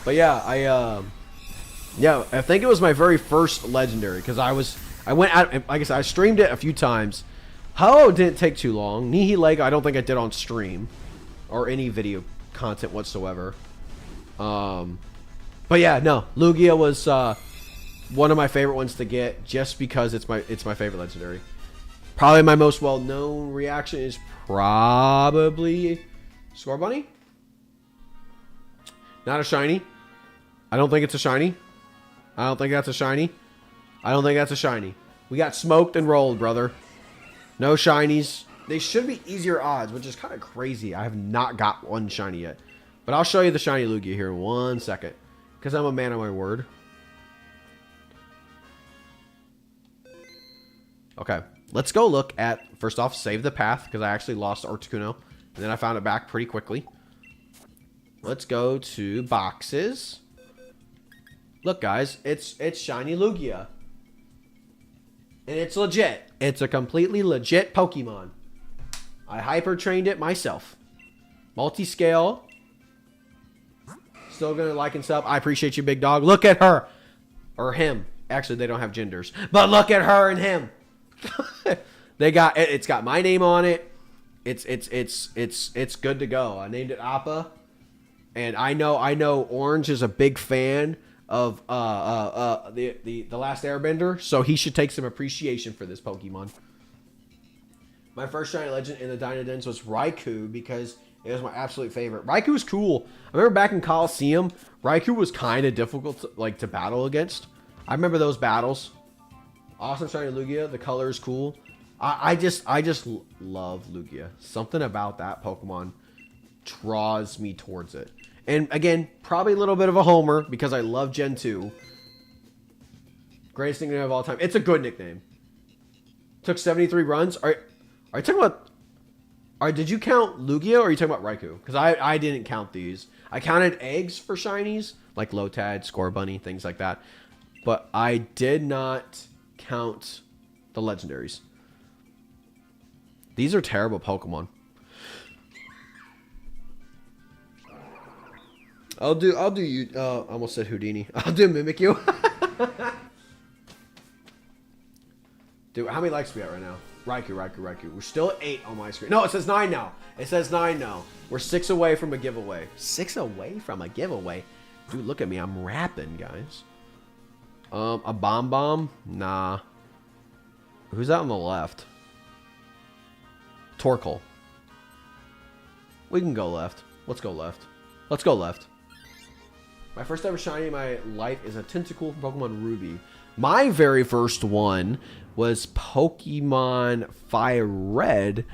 But yeah, I think it was my very first legendary because I went out, like I said, I streamed it a few times. Ho didn't take too long. Nihilego, I don't think I did on stream or any video content whatsoever. But yeah, no, Lugia was one of my favorite ones to get just because it's my favorite legendary. Probably my most well-known reaction is probably Scorbunny. Not a shiny. I don't think it's a shiny. I don't think that's a shiny. I don't think that's a shiny. We got smoked and rolled, brother. No shinies. They should be easier odds, which is kind of crazy. I have not got one shiny yet. But I'll show you the shiny Lugia here in 1 second. Because I'm a man of my word. Okay. Let's go look at, first off, Save the Path. Because I actually lost Articuno. And then I found it back pretty quickly. Let's go to boxes. Look, guys. It's shiny Lugia. And it's legit. It's a completely legit Pokemon. I hyper trained it myself. Multi-scale. Still gonna like and sub. I appreciate you, big dog. Look at her. Or him. Actually, they don't have genders. But look at her and him. It's got my name on it. It's good to go. I named it Appa. And I know Orange is a big fan of the Last Airbender, so he should take some appreciation for this Pokemon. My first shiny legend in the Dynadens was Raikou because it was my absolute favorite. Raikou was cool. I remember back in Coliseum, Raikou was kind of difficult to battle against. I remember those battles. Awesome shiny Lugia. The color is cool. I just love Lugia. Something about that Pokemon draws me towards it. And again, probably a little bit of a homer because I love Gen 2. Greatest nickname of all time. It's a good nickname. Took 73 runs. Are you talking about... did you count Lugia or are you talking about Raikou? Because I didn't count these. I counted eggs for shinies, like Lotad, Scorbunny, things like that. But I did not count the legendaries. These are terrible Pokemon. I'll do you. I almost said Houdini. I'll do Mimikyu. Dude, how many likes we at right now? Raikou. We're still at 8 on my screen. No, it says 9 now. It says 9 now. We're 6 away from a giveaway. 6 away from a giveaway? Dude, look at me. I'm rapping, guys. A Bomb? Nah. Who's that on the left? Torkoal. We can go left. Let's go left. Let's go left. My first ever shiny in my life is a Tentacool from Pokemon Ruby. My very first one was Pokemon Fire Red,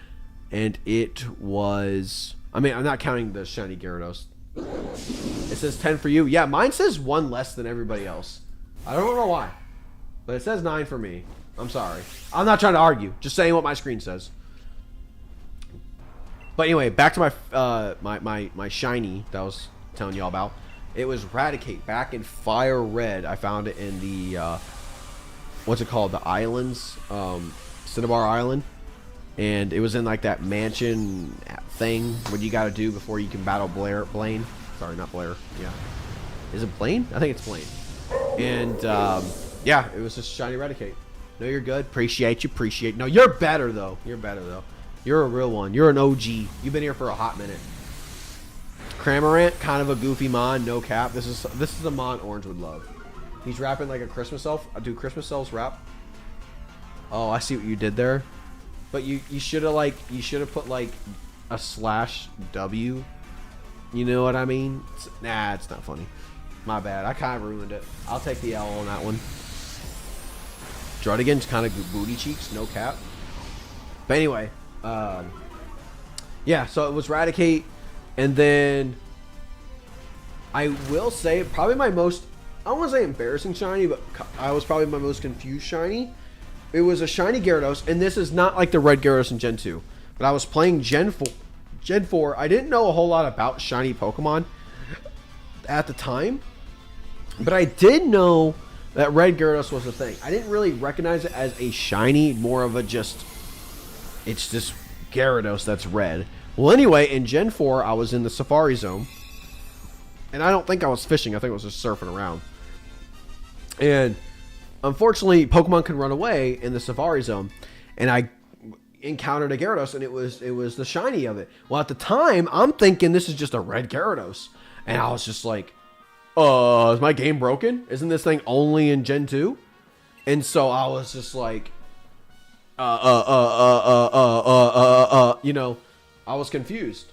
and it was... I mean, I'm not counting the shiny Gyarados. It says 10 for you. Yeah, mine says 1 less than everybody else. I don't know why, but it says 9 for me. I'm sorry. I'm not trying to argue. Just saying what my screen says. But anyway, back to my my shiny that I was telling you all about. It was Raticate back in Fire Red. I found it in the what's it called? The islands, Cinnabar Island, and it was in like that mansion thing. What you got to do before you can battle Blaine? Sorry, not Blair. Yeah, is it Blaine? I think it's Blaine. And yeah, it was just shiny Raticate. No, you're good. Appreciate you. Appreciate. No, you're better though. You're better though. You're a real one. You're an OG. You've been here for a hot minute. Cramorant, kind of a goofy mon, no cap. This is a mon Orange would love. He's rapping like a Christmas elf. Do Christmas elves rap? Oh, I see what you did there. But you should have put like a /W. You know what I mean? Nah, it's not funny. My bad. I kind of ruined it. I'll take the L on that one. Druddigan's kind of booty cheeks, no cap. But anyway, yeah, so it was Raticate, and then I will say probably my most, I don't want to say embarrassing shiny, but I was probably my most confused shiny. It was a shiny Gyarados, and this is not like the red Gyarados in Gen 2, but I was playing Gen 4. I didn't know a whole lot about shiny Pokemon at the time, but I did know that red Gyarados was a thing. I didn't really recognize it as a shiny, more of a just, it's just Gyarados that's red. Well, anyway, in Gen 4, I was in the Safari Zone, and I don't think I was fishing. I think I was just surfing around. And unfortunately, Pokemon can run away in the Safari Zone, and I encountered a Gyarados, and it was the shiny of it. Well, at the time, I'm thinking this is just a red Gyarados, and I was just like, is my game broken? Isn't this thing only in Gen 2? And so I was just like, you know, I was confused.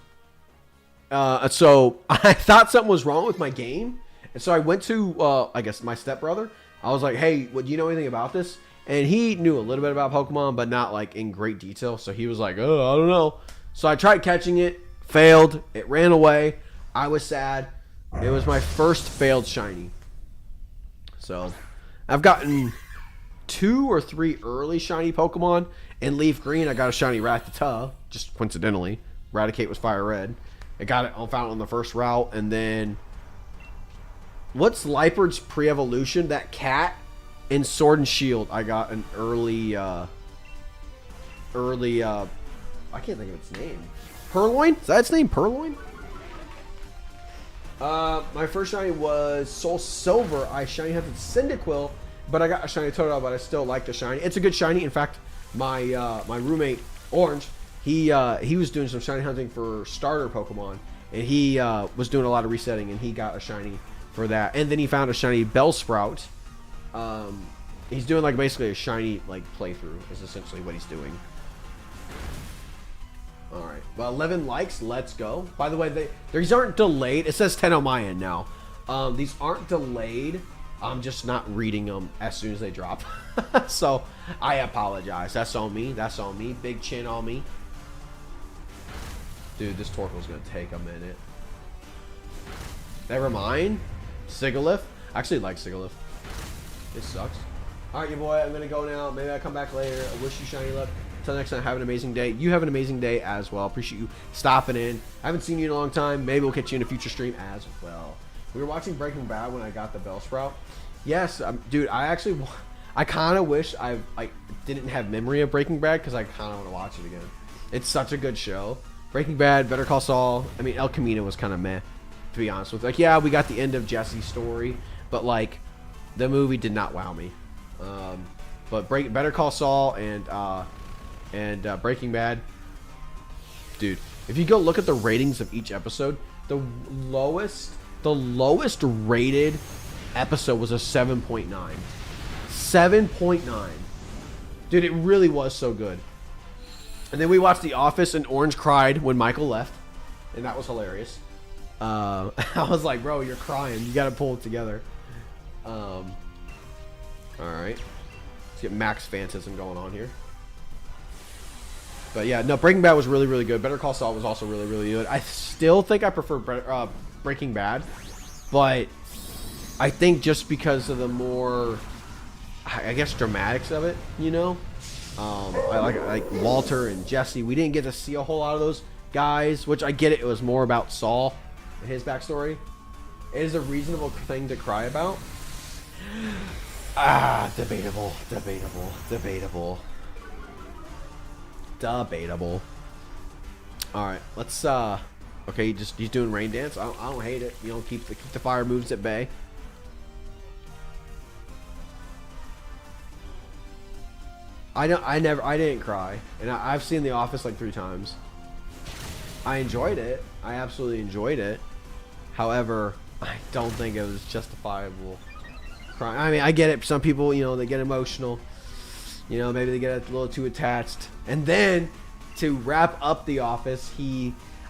So I thought something was wrong with my game. And so I went to, I guess, my stepbrother. I was like, hey, do you know anything about this? And he knew a little bit about Pokemon, but not like in great detail. So he was like, oh, I don't know. So I tried catching it, failed. It ran away. I was sad. It was my first failed shiny. So I've gotten 2 or 3 early shiny Pokemon. In Leaf Green, I got a shiny Rattata, just coincidentally. Raticate was Fire Red. I got it, found it on the first route. And then, what's Liepard's pre-evolution? That cat in Sword and Shield. I got an early I can't think of its name. Purloin? Is that its name? Purloin? My first shiny was Soul Silver. I shiny hunted Cyndaquil, but I got a shiny Totodile, but I still like the shiny. It's a good shiny. In fact, my my roommate Orange, he was doing some shiny hunting for starter Pokemon, and he was doing a lot of resetting, and he got a shiny for that. And then he found a shiny Bellsprout. He's doing like basically a shiny like playthrough is essentially what he's doing. All right, well, 11 likes. Let's go. By the way, these aren't delayed. It says 10 on my end now. These aren't delayed. I'm just not reading them as soon as they drop. So I apologize. That's on me. That's on me. Big chin on me. Dude, this Torkoal's gonna take a minute. Never mind. Sigilyph. I actually like Sigilyph. It sucks. All right, your boy. I'm gonna go now. Maybe I'll come back later. I wish you shiny luck. Until next time, have an amazing day. You have an amazing day as well. Appreciate you stopping in. I haven't seen you in a long time. Maybe we'll catch you in a future stream as well. We were watching Breaking Bad when I got the Bellsprout. Yes, dude. I kind of wish I didn't have memory of Breaking Bad because I kind of want to watch it again. It's such a good show. Breaking Bad, Better Call Saul. I mean, El Camino was kind of meh, to be honest with you. Like, yeah, we got the end of Jesse's story, but like, the movie did not wow me. But Better Call Saul and Breaking Bad, dude, if you go look at the ratings of each episode, the lowest rated episode was a 7.9. 7.9. Dude, it really was so good. And then we watched The Office, and Orange cried when Michael left, and that was hilarious. I was like, bro, you're crying. You gotta pull it together. All right, let's get max Phantasm going on here. But yeah, no, Breaking Bad was really, really good. Better Call Saul was also really, really good. I still think I prefer Breaking Bad, but I think just because of the more, I guess, dramatics of it, you know. I like Walter and Jesse. We didn't get to see a whole lot of those guys, which I get it. It was more about Saul and his backstory. It is a reasonable thing to cry about. Debatable. All right, let's okay, he's doing rain dance. I don't hate it. You know, keep the fire moves at bay. I didn't cry, and I've seen The Office like 3 times. I enjoyed it. I absolutely enjoyed it. However, I don't think it was justifiable crying. I mean, I get it. Some people, you know, they get emotional. You know, maybe they get a little too attached. And then to wrap up The Office,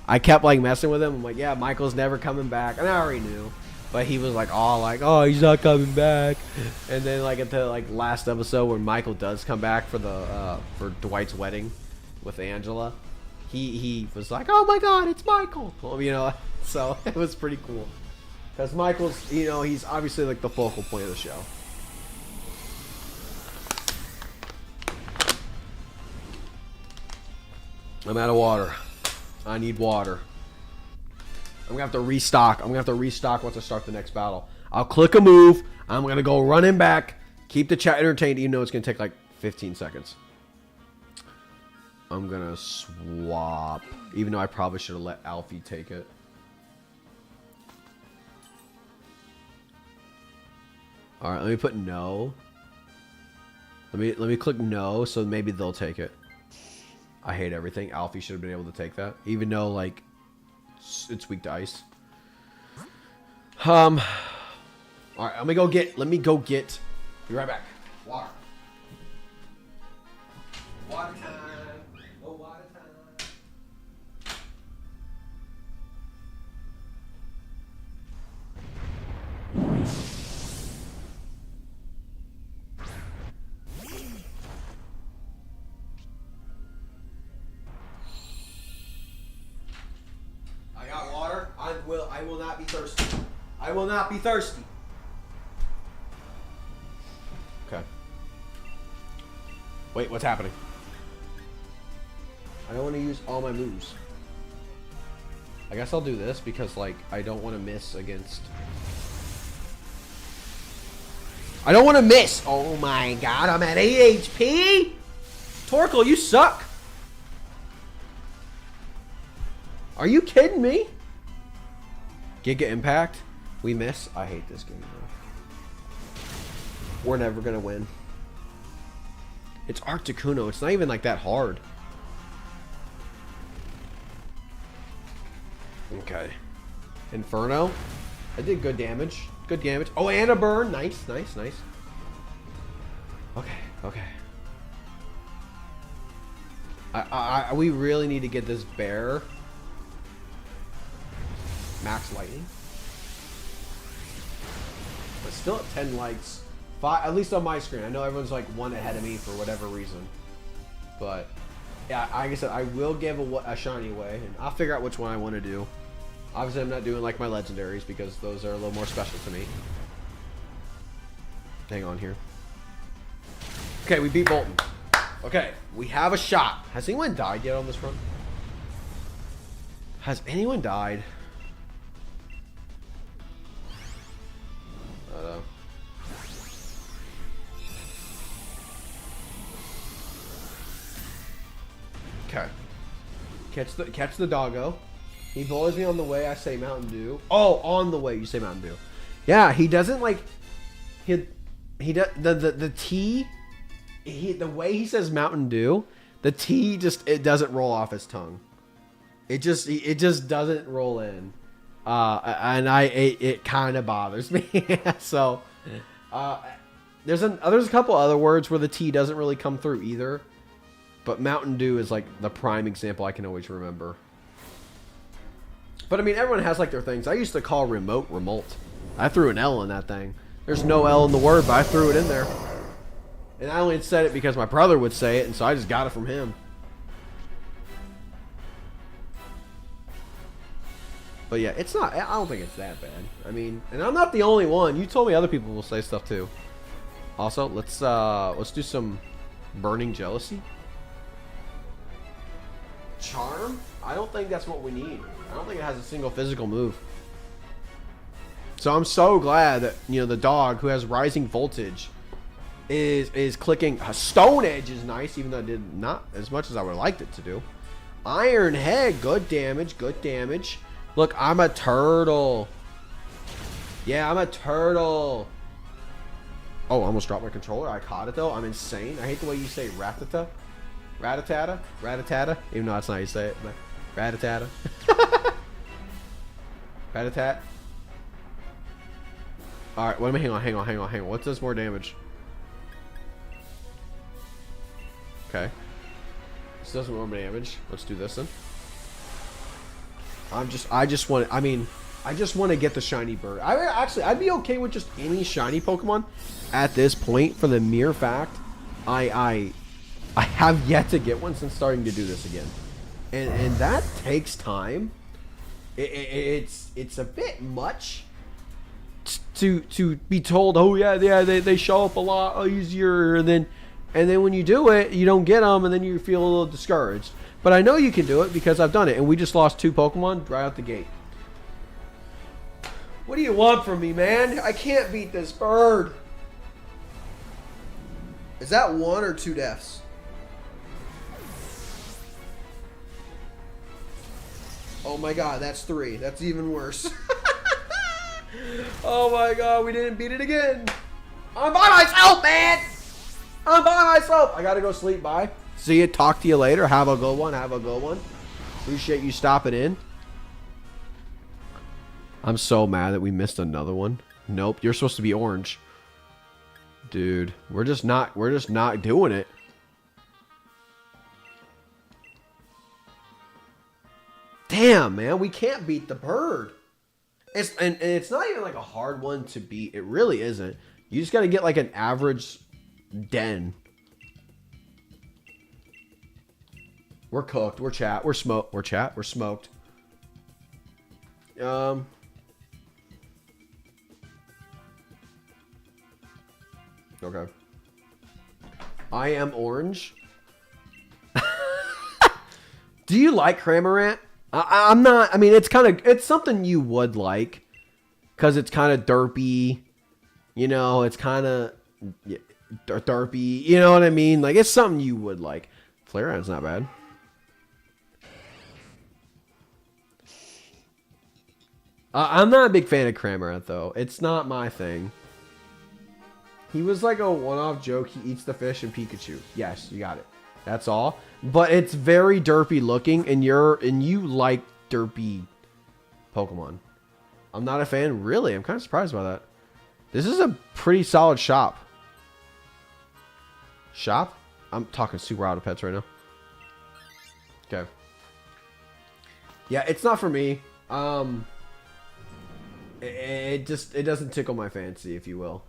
I kept like messing with him. I'm like, yeah, Michael's never coming back, and I already knew. But he was like, oh, he's not coming back. And then like at the last episode where Michael does come back for the for Dwight's wedding with Angela, he was like, oh my God, it's Michael. Well, you know, so it was pretty cool because Michael's, you know, he's obviously like the focal point of the show. I'm out of water. I need water. I'm gonna have to restock. Once I start the next battle. I'll click a move. I'm gonna go running back. Keep the chat entertained, even though it's gonna take like 15 seconds. I'm gonna swap, even though I probably should have let Alfie take it. All right, let me put no. Let me click no, so maybe they'll take it. I hate everything. Alfie should have been able to take that, even though like it's weak to ice. All right, let me go get. Be right back. Water. Water time. Oh, water time. I got water. I will not be thirsty. I will not be thirsty. Okay. Wait, what's happening? I don't want to use all my moves. I guess I'll do this because, like, I don't want to miss against... I don't want to miss! Oh my god, I'm at 8 HP! Torkoal, you suck! Are you kidding me? Giga Impact. We miss. I hate this game, bro. We're never gonna win. It's Articuno. It's not even like that hard. Okay. Inferno. I did good damage. Good damage. Oh, and a burn. Nice, nice, nice. Okay, okay. We really need to get this bear. Max lightning. But still at 10 likes. 5, at least on my screen. I know everyone's like one ahead of me for whatever reason. But yeah, like I said, I will give a shiny away, and I'll figure out which one I want to do. Obviously, I'm not doing like my legendaries because those are a little more special to me. Hang on here. Okay, we beat Bolton. Okay, we have a shot. Has anyone died yet on this run? Has anyone died? I don't know. Okay. Catch the doggo. He bullies me on the way. I say Mountain Dew. Oh, on the way you say Mountain Dew. Yeah, he doesn't like. He does the T. The way he says Mountain Dew, the T it doesn't roll off his tongue. It just doesn't roll in, and it kind of bothers me. So, there's a couple other words where the T doesn't really come through either, but Mountain Dew is like the prime example I can always remember. But I mean, everyone has like their things. I used to call remote. I threw an L in that thing. There's no L in the word, but I threw it in there. And I only said it because my brother would say it, and so I just got it from him. But yeah, it's not. I don't think it's that bad. I mean, and I'm not the only one. You told me other people will say stuff too. Also, let's do some burning jealousy. Charm? I don't think that's what we need. I don't think it has a single physical move. So I'm so glad that, you know, the dog who has rising voltage is clicking. Stone Edge is nice, even though I did not as much as I would have liked it to do. Iron Head, good damage, good damage. Look, I'm a turtle. Yeah, I'm a turtle. Oh, I almost dropped my controller. I caught it though. I'm insane. I hate the way you say ratata. Ratatata? Ratatata? Even though that's not how you say it, but ratatata. Ratatat. Alright, wait a minute. Hang on. What does more damage? Okay. This does more damage. Let's do this then. I just want to get the shiny bird. I'd be okay with just any shiny Pokemon at this point for the mere fact I have yet to get one since starting to do this again. And that takes time. It's a bit much to be told, oh yeah, they show up a lot easier, and then when you do it, you don't get them, and then you feel a little discouraged. But I know you can do it because I've done it, and we just lost 2 Pokemon right out the gate. What do you want from me, man? I can't beat this bird. Is that 1 or 2 deaths? Oh my god, that's 3. That's even worse. Oh my god, we didn't beat it again. I'm by myself, man. I'm by myself. I gotta go sleep. Bye. See you. Talk to you later. Have a good one. Have a good one. Appreciate you stopping in. I'm so mad that we missed another one. Nope, you're supposed to be orange. Dude, we're just not doing it. Damn, man, we can't beat the bird. And it's not even like a hard one to beat. It really isn't. You just got to get like an average den. We're cooked. We're chat. We're smoked. We're chat. We're smoked. Okay. I am orange. Do you like Cramorant? I'm not. I mean, it's something you would like, because it's kind of derpy. You know, it's kind of derpy. You know what I mean? Like, it's something you would like. Flareon's not bad. I'm not a big fan of Cramorant, though. It's not my thing. He was like a one-off joke. He eats the fish and Pikachu. Yes, you got it. That's all. But it's very derpy looking, and you like derpy Pokemon. I'm not a fan. Really, I'm kind of surprised by that. This is a pretty solid shop. Shop? I'm talking super out of pets right now. Okay. Yeah, it's not for me. It doesn't tickle my fancy, if you will.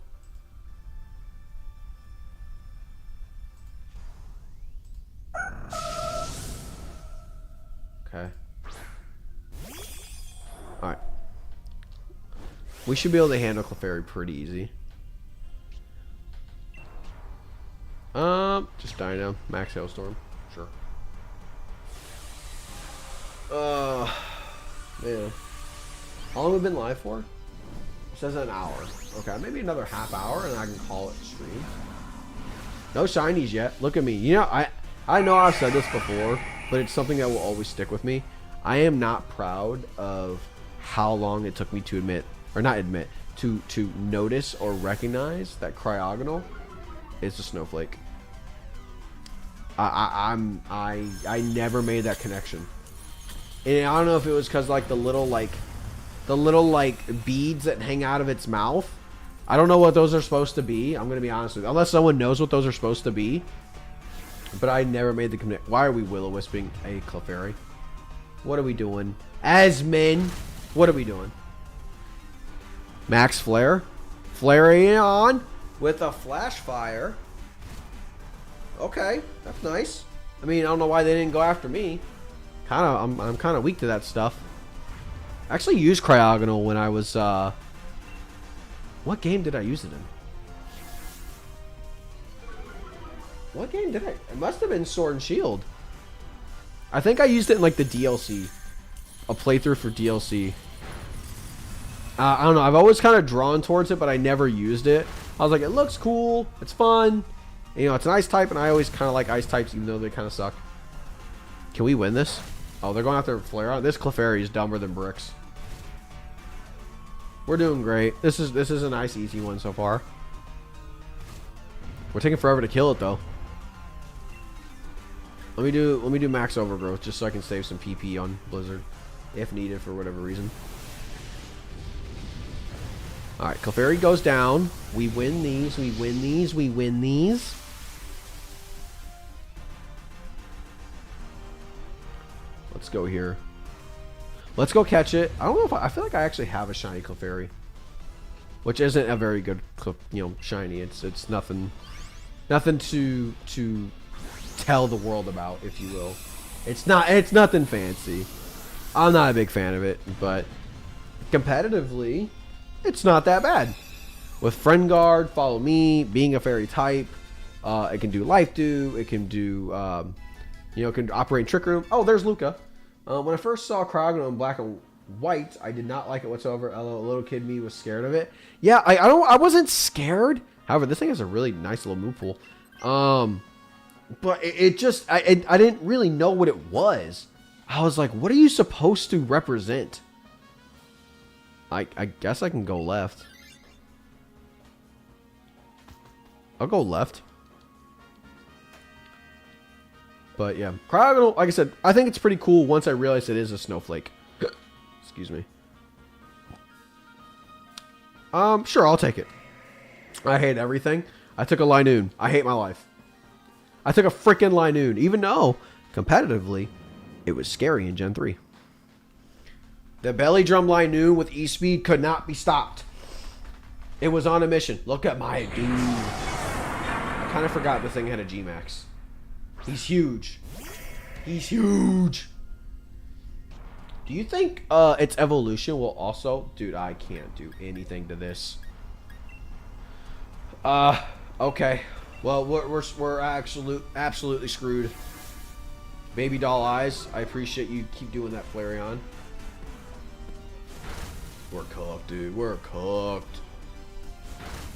Okay. Alright. We should be able to handle Clefairy pretty easy. Just Dino. Max Hailstorm. Sure. Man. How long have we been live for? It says an hour. Okay, maybe another half hour and I can call it stream. No shinies yet. Look at me. You know, I know I've said this before, but it's something that will always stick with me. I am not proud of how long it took me to admit, or not admit, to notice or recognize that Cryogonal is a snowflake. I never made that connection. And I don't know if it was because like the little beads that hang out of its mouth. I don't know what those are supposed to be. I'm gonna be honest with you. Unless someone knows what those are supposed to be. But I never made the connection. Why are we Will-O-Wisping a Clefairy? What are we doing? As men, what are we doing? Max Flare. Flareon with a Flash Fire. Okay, that's nice. I mean, I don't know why they didn't go after me. I'm kind of weak to that stuff. I actually used Cryogonal when I was, what game did I use it in? What game did I? It must have been Sword and Shield. I think I used it in like the DLC. A playthrough for DLC. I don't know. I've always kind of drawn towards it, but I never used it. I was like, it looks cool. It's fun. You know, it's an ice type, and I always kind of like ice types, even though they kind of suck. Can we win this? Oh, they're going after Flareon. This Clefairy is dumber than bricks. We're doing great. This is a nice, easy one so far. We're taking forever to kill it, though. Let me do max overgrowth just so I can save some PP on Blizzard if needed for whatever reason. All right, Clefairy goes down. We win these. We win these. We win these. Let's go here. Let's go catch it. I don't know if I feel like I actually have a shiny Clefairy, which isn't a very good, shiny. It's nothing to tell the world about, if you will. It's nothing fancy. I'm not a big fan of it, but competitively, it's not that bad. With Friend Guard, Follow Me, being a fairy type, it can do Life Dew. It can do, it can operate in Trick Room. Oh, there's Luca. When I first saw Cryogonal in black and white, I did not like it whatsoever. A little kid me was scared of it. Yeah, I wasn't scared. However, this thing has a really nice little move pool. But it just, I didn't really know what it was. I was like, what are you supposed to represent? I guess I can go left. I'll go left. But yeah, Cryogonal, like I said, I think it's pretty cool once I realized it is a snowflake. Excuse me. Sure, I'll take it. I hate everything. I took a Linoon. I hate my life. I took a freaking Linoon, even though, competitively, it was scary in Gen 3. The belly drum Linoon with E-Speed could not be stopped. It was on a mission. Look at my dude. I kind of forgot the thing had a G-Max. He's huge. He's huge. Do you think its evolution will also... Dude, I can't do anything to this. Okay. Well, we're absolutely screwed. Baby doll eyes. I appreciate you keep doing that, Flareon. We're cooked, dude. We're cooked.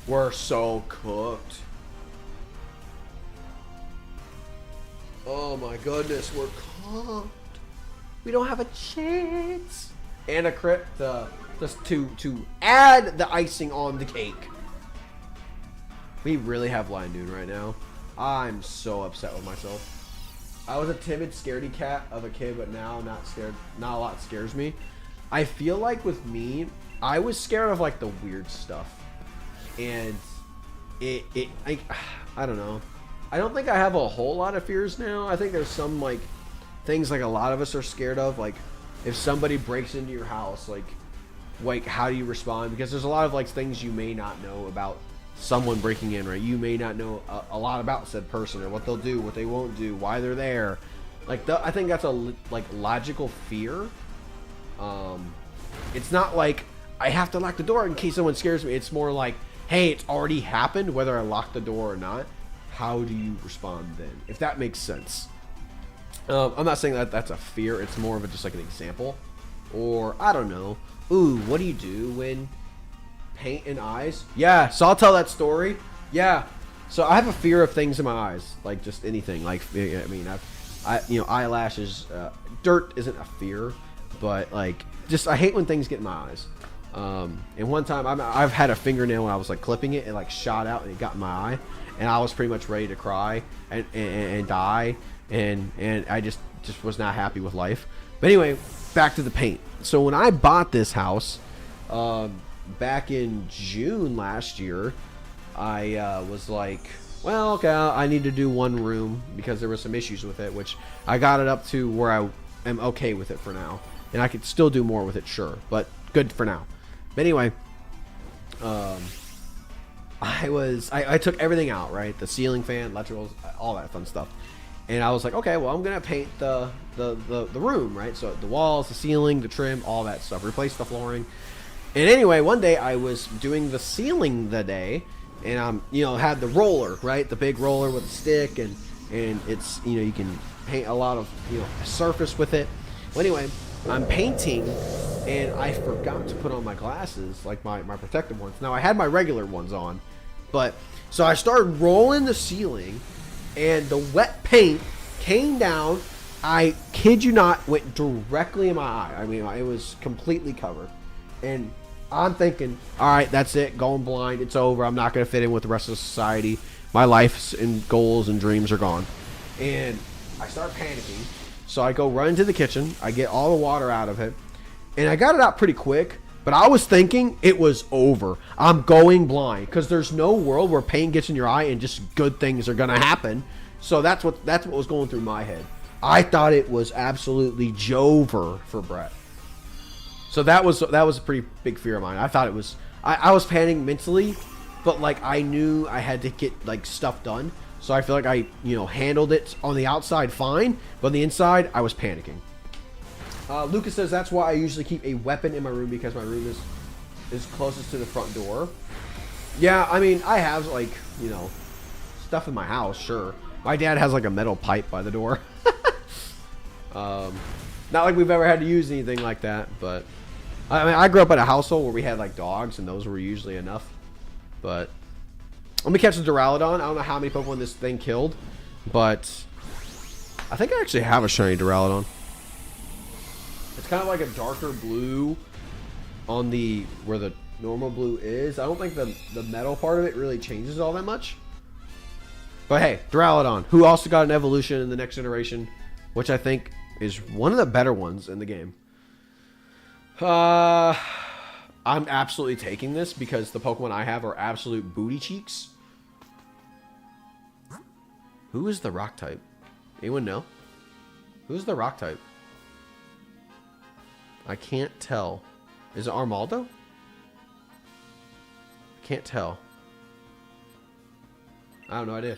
We're so cooked. Oh my goodness, we're cooked. We don't have a chance. And a crit. Just to add the icing on the cake. We really have Lion Dune right now. I'm so upset with myself. I was a timid, scaredy cat of a kid, but now not scared. Not a lot scares me. I feel like with me, I was scared of like the weird stuff, and I don't know. I don't think I have a whole lot of fears now. I think there's some like things like a lot of us are scared of, like if somebody breaks into your house, like how do you respond? Because there's a lot of like things you may not know about someone breaking in, right? You may not know a lot about said person or what they'll do, what they won't do, why they're there. Like I think that's a like logical fear. It's not like I have to lock the door in case someone scares me. It's more like, hey, it's already happened, whether I lock the door or not. How do you respond then? If that makes sense. I'm not saying that that's a fear. It's more of just like an example. Or, I don't know. Ooh, what do you do when paint in eyes? Yeah, so I'll tell that story. Yeah. So I have a fear of things in my eyes. Like just anything. Like, I mean, you know, eyelashes. Dirt isn't a fear. But, like, just I hate when things get in my eyes. And one time I've had a fingernail when I was like clipping it, like shot out and it got in my eye, and I was pretty much ready to cry and die, and I just was not happy with life. But anyway, back to the paint. So when I bought this house back in June last year, I was like, well, okay, I need to do one room because there were some issues with it, which I got it up to where I am okay with it for now, and I could still do more with it, sure, but good for now. But anyway, I took everything out, right? The ceiling fan, electricals, all that fun stuff. And I was like, okay, well, I'm going to paint the room, right? So the walls, the ceiling, the trim, all that stuff. Replace the flooring. And anyway, one day I was doing the ceiling the day, and you know, had the roller, right? The big roller with a stick, and it's, you know, you can paint a lot of, you know, surface with it. Well, anyway, I'm painting, and I forgot to put on my glasses, like my protective ones. Now, I had my regular ones on, but so I started rolling the ceiling, and the wet paint came down. I kid you not, went directly in my eye. I mean, it was completely covered. And I'm thinking, all right, that's it, going blind, it's over. I'm not going to fit in with the rest of society. My life's and goals and dreams are gone. And I start panicking. So I go run into the kitchen, I get all the water out of it, and I got it out pretty quick, but I was thinking it was over. I'm going blind, because there's no world where paint gets in your eye and just good things are going to happen. So that's what was going through my head. I thought it was absolutely Jover for Brett. So that was a pretty big fear of mine. I thought it was, I was panicking mentally, but like I knew I had to get like stuff done. So I feel like I, you know, handled it on the outside fine, but on the inside, I was panicking. Lucas says that's why I usually keep a weapon in my room, because my room is closest to the front door. Yeah, I mean, I have, like, you know, stuff in my house, sure. My dad has, like, a metal pipe by the door. Not like we've ever had to use anything like that, but... I mean, I grew up in a household where we had, like, dogs, and those were usually enough. But... let me catch the Duraludon. I don't know how many Pokemon this thing killed, but I think I actually have a shiny Duraludon. It's kind of like a darker blue on the where the normal blue is. I don't think the metal part of it really changes all that much. But hey, Duraludon, who also got an evolution in the next generation, which I think is one of the better ones in the game. I'm absolutely taking this because the Pokemon I have are absolute booty cheeks. Who is the rock type? Anyone know? Who's the rock type? I can't tell. Is it Armaldo? Can't tell. I have no idea.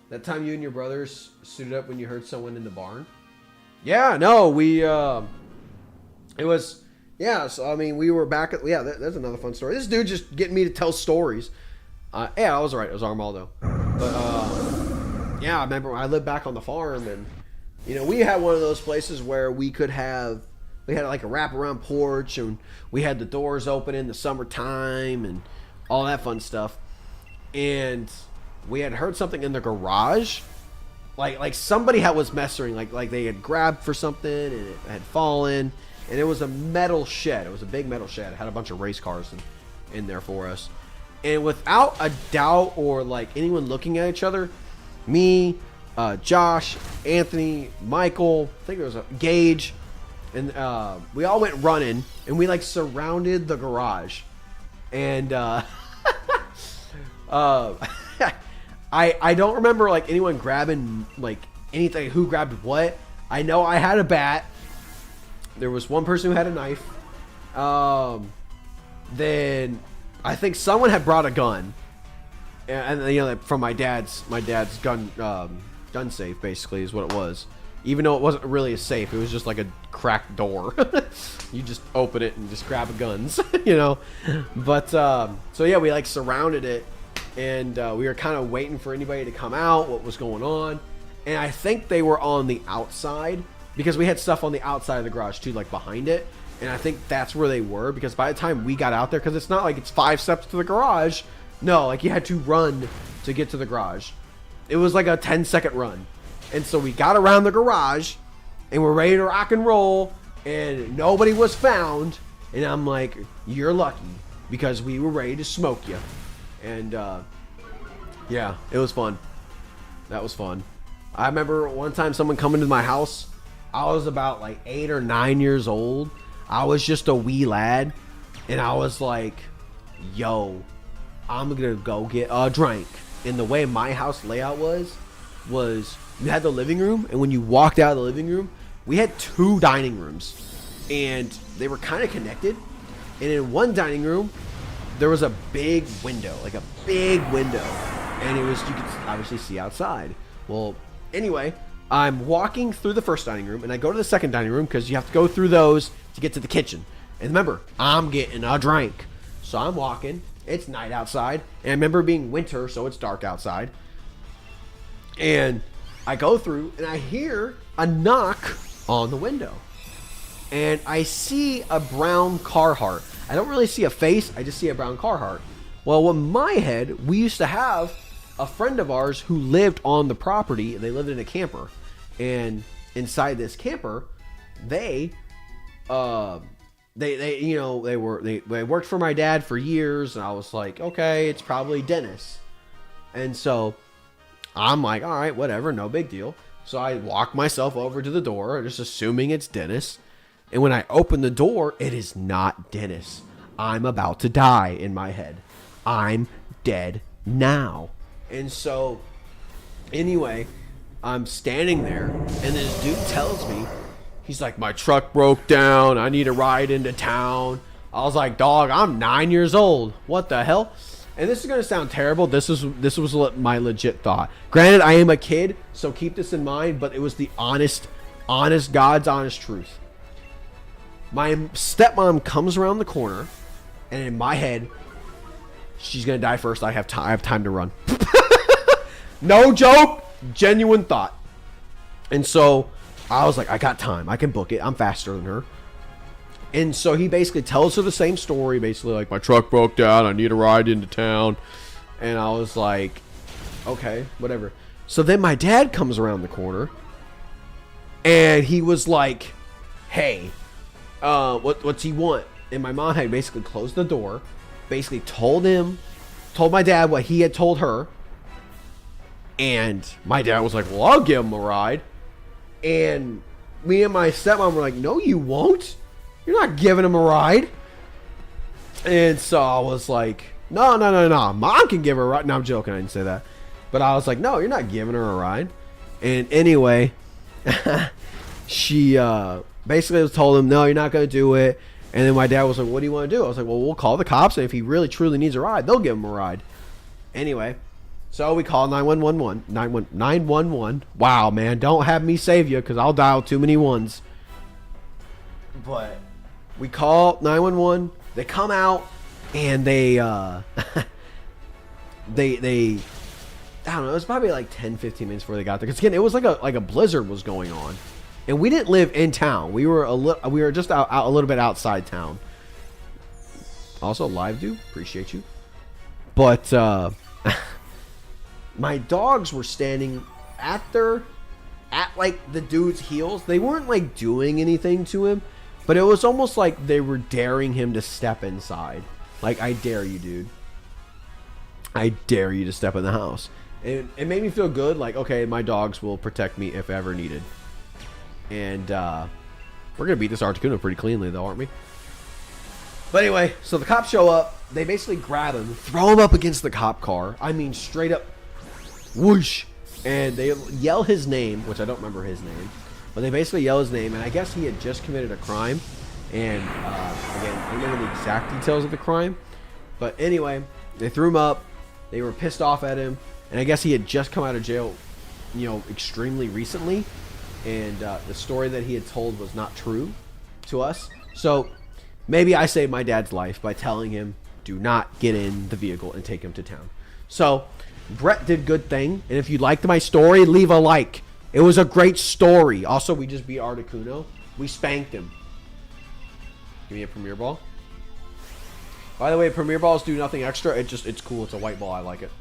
That time you and your brothers suited up when you heard someone in the barn? Yeah, no, we, it was, yeah, so, I mean, we were back at, yeah, that's another fun story. This dude just getting me to tell stories. Yeah, I was right, it was Armaldo. But, yeah, I remember when I lived back on the farm, and, you know, we had one of those places where we could have, we had like a wraparound porch, and we had the doors open in the summertime, and all that fun stuff. And we had heard something in the garage, like somebody was messing, like they had grabbed for something and it had fallen, and it was a metal shed. It was a big metal shed. It had a bunch of race cars in there for us, and without a doubt or like anyone looking at each other, me, Josh, Anthony, Michael, I think there was a Gage, and we all went running, and we like surrounded the garage, and I don't remember like anyone grabbing like anything, who grabbed what. I know I had a bat. There was one person who had a knife. Then I think someone had brought a gun, and you know, from my dad's gun safe basically is what it was. Even though it wasn't really a safe, it was just like a cracked door. You just open it and just grab guns, you know. But so yeah, we like surrounded it. And we were kind of waiting for anybody to come out, what was going on. And I think they were on the outside, because we had stuff on the outside of the garage too, like behind it. And I think that's where they were, because by the time we got out there, because it's not like it's 5 steps to the garage. No, like you had to run to get to the garage. It was like a 10-second run. And so we got around the garage and we're ready to rock and roll, and nobody was found. And I'm like, you're lucky, because we were ready to smoke you. And yeah, it was fun. That was fun. I remember one time someone coming to my house. I was about like 8 or 9 years old. I was just a wee lad, and I was like, yo, I'm gonna go get a drink. And the way my house layout was you had the living room, and when you walked out of the living room, we had 2 dining rooms, and they were kind of connected. And in one dining room, there was a big window, and it was, you could obviously see outside. Well, anyway, I'm walking through the first dining room, and I go to the second dining room, because you have to go through those to get to the kitchen. And remember, I'm getting a drink. So I'm walking, it's night outside, and I remember being winter, so it's dark outside. And I go through, and I hear a knock on the window. And I see a brown Carhartt. I don't really see a face, I just see a brown Carhartt. Well, in my head, we used to have a friend of ours who lived on the property, and they lived in a camper. And inside this camper, they you know, they worked for my dad for years, and I was like, okay, it's probably Dennis. And so I'm like, all right, whatever, no big deal. So I walk myself over to the door, just assuming it's Dennis. And when I open the door, it is not Dennis. I'm about to die in my head. I'm dead now. And so, anyway, I'm standing there, and this dude tells me, he's like, my truck broke down. I need a ride into town. I was like, dog, I'm 9 years old. What the hell? And this is going to sound terrible. This was my legit thought. Granted, I am a kid, so keep this in mind, but it was the honest, God's honest truth. My stepmom comes around the corner, and in my head, she's going to die first. I have time to run. No joke. Genuine thought. And so I was like, I got time. I can book it. I'm faster than her. And so he basically tells her the same story. Basically like, my truck broke down. I need a ride into town. And I was like, okay, whatever. So then my dad comes around the corner. And he was like, hey, what's he want? And my mom had basically closed the door. Basically told my dad what he had told her. And my dad was like, well, I'll give him a ride. And me and my stepmom were like, no, you won't. You're not giving him a ride. And so I was like, no. Mom can give her a ride. No, I'm joking. I didn't say that. But I was like, no, you're not giving her a ride. And anyway, she basically told him, no, you're not going to do it. And then my dad was like, what do you want to do? I was like, well, we'll call the cops. And if he really, truly needs a ride, they'll give him a ride. Anyway, so we call 911. Wow, man, don't have me save you, because I'll dial too many ones. But we call 911. They come out, and they I don't know, it was probably like 10-15 minutes before they got there, because again, it was like a blizzard was going on, and we didn't live in town. We were just out a little bit outside town. Also, live dude, appreciate you. But my dogs were standing at like the dude's heels. They weren't like doing anything to him, but it was almost like they were daring him to step inside. Like, I dare you, dude. I dare you to step in the house. It made me feel good. Like, okay, my dogs will protect me if ever needed. And we're gonna beat this Articuno pretty cleanly, though, aren't we? But anyway, so the cops show up. They basically grab him, throw him up against the cop car. I mean, straight up, whoosh. And they yell his name, which I don't remember his name. But they basically yell his name, and I guess he had just committed a crime. And, again, I don't remember the exact details of the crime. But anyway, they threw him up. They were pissed off at him. And I guess he had just come out of jail, you know, extremely recently. And the story that he had told was not true to us. So maybe I saved my dad's life by telling him, do not get in the vehicle and take him to town. So Brett did good thing. And if you liked my story, leave a like. It was a great story. Also, we just beat Articuno. We spanked him. Give me a Premier Ball. By the way, Premier Balls do nothing extra. It's cool. It's a white ball. I like it.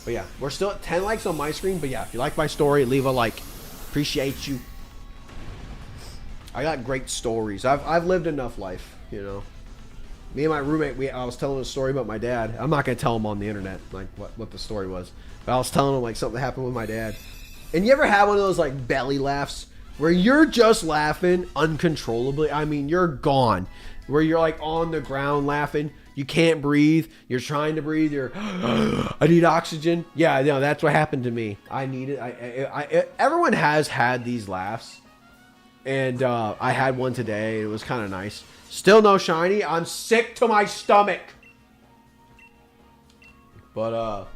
But yeah, we're still at 10 likes on my screen. But yeah, if you like my story, leave a like. Appreciate you. I got great stories. I've lived enough life, you know. Me and my roommate, I was telling a story about my dad. I'm not going to tell him on the internet, like, what the story was. But I was telling him, like, something that happened with my dad. And you ever have one of those, like, belly laughs where you're just laughing uncontrollably? I mean, you're gone. Where you're, like, on the ground laughing. You can't breathe. You're trying to breathe. You're, I need oxygen. Yeah, no, that's what happened to me. I need it. Everyone has had these laughs. And I had one today. It was kind of nice. Still no shiny. I'm sick to my stomach. But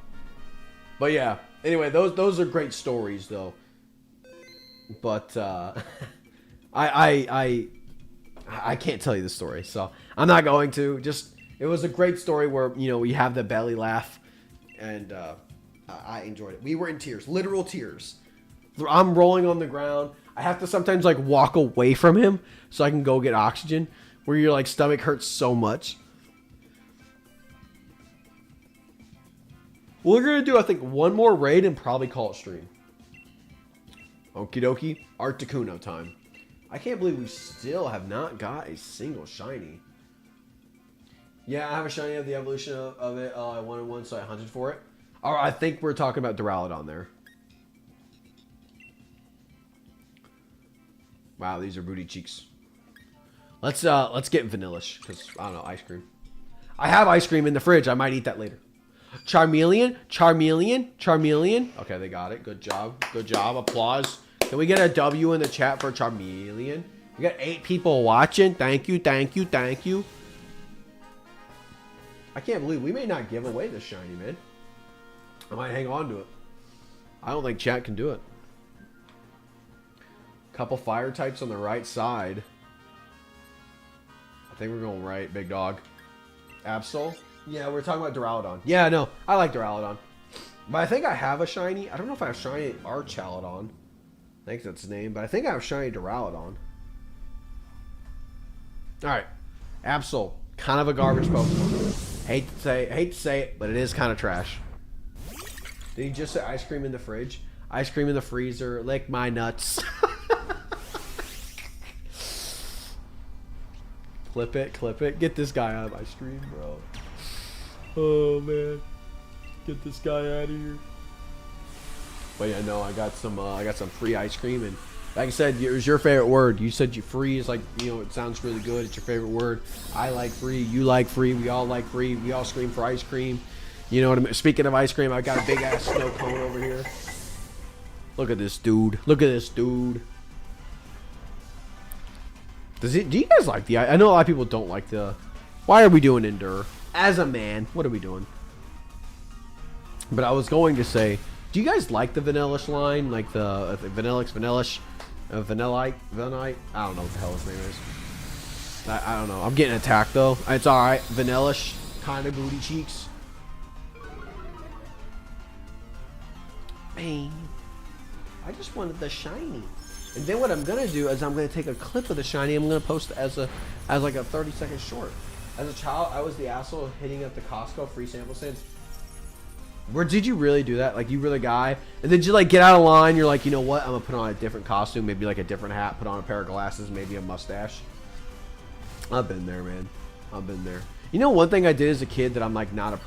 yeah. Anyway, those are great stories, though. But I can't tell you the story, so I'm not going to. Just, it was a great story where, you know, we have the belly laugh, and I enjoyed it. We were in tears, literal tears. I'm rolling on the ground. I have to sometimes, like, walk away from him so I can go get oxygen, where your, like, stomach hurts so much. We're going to do, I think, one more raid and probably call it stream. Okie dokie. Articuno time. I can't believe we still have not got a single shiny. Yeah, I have a shiny of the evolution of it. I wanted one, so I hunted for it. I think we're talking about Duraludon there. Wow, these are booty cheeks. Let's get Vanillish, because, I don't know, ice cream. I have ice cream in the fridge. I might eat that later. Charmeleon. Okay, they got it. Good job. Good job. Applause. Can we get a W in the chat for Charmeleon? We got 8 people watching. Thank you. I can't believe we may not give away this shiny, man. I might hang on to it. I don't think chat can do it. Couple fire types on the right side. I think we're going right, big dog. Absol? Yeah, we're talking about Duraludon. Yeah, no, I like Duraludon. But I think I have a shiny. I don't know if I have shiny Archaludon. I think that's the name, but I think I have shiny Duraludon. Alright. Absol. Kind of a garbage Pokemon. Hate to say it, but it is kind of trash. Did he just say ice cream in the fridge? Ice cream in the freezer. Lick my nuts. Clip it. Get this guy out of my stream, bro. Oh, man. Get this guy out of here. But yeah, no, I got some free ice cream, and like I said, it was your favorite word. You said free is like, you know, it sounds really good. It's your favorite word. I like free. You like free. We all like free. We all scream for ice cream. You know what I mean? Speaking of ice cream, I got a big ass snow cone over here. Look at this dude. Do you guys like the? I know a lot of people don't like the. Why are we doing Endure? As a man, what are we doing? But I was going to say, do you guys like the Vanillish line? Like the Vanillish, Vanillite? I don't know what the hell his name is. I don't know. I'm getting attacked, though. It's alright. Vanillish. Kind of booty cheeks. Bang. I just wanted the shiny. And then what I'm going to do is I'm going to take a clip of the shiny. I'm going to post it as like a 30-second short. As a child, I was the asshole hitting up the Costco free sample stands. Where did you really do that? Like, you were the guy, and then you like get out of line. You're like, you know what? I'm gonna put on a different costume, maybe like a different hat, put on a pair of glasses, maybe a mustache. I've been there, man. I've been there. You know, one thing I did as a kid that I'm like I'm not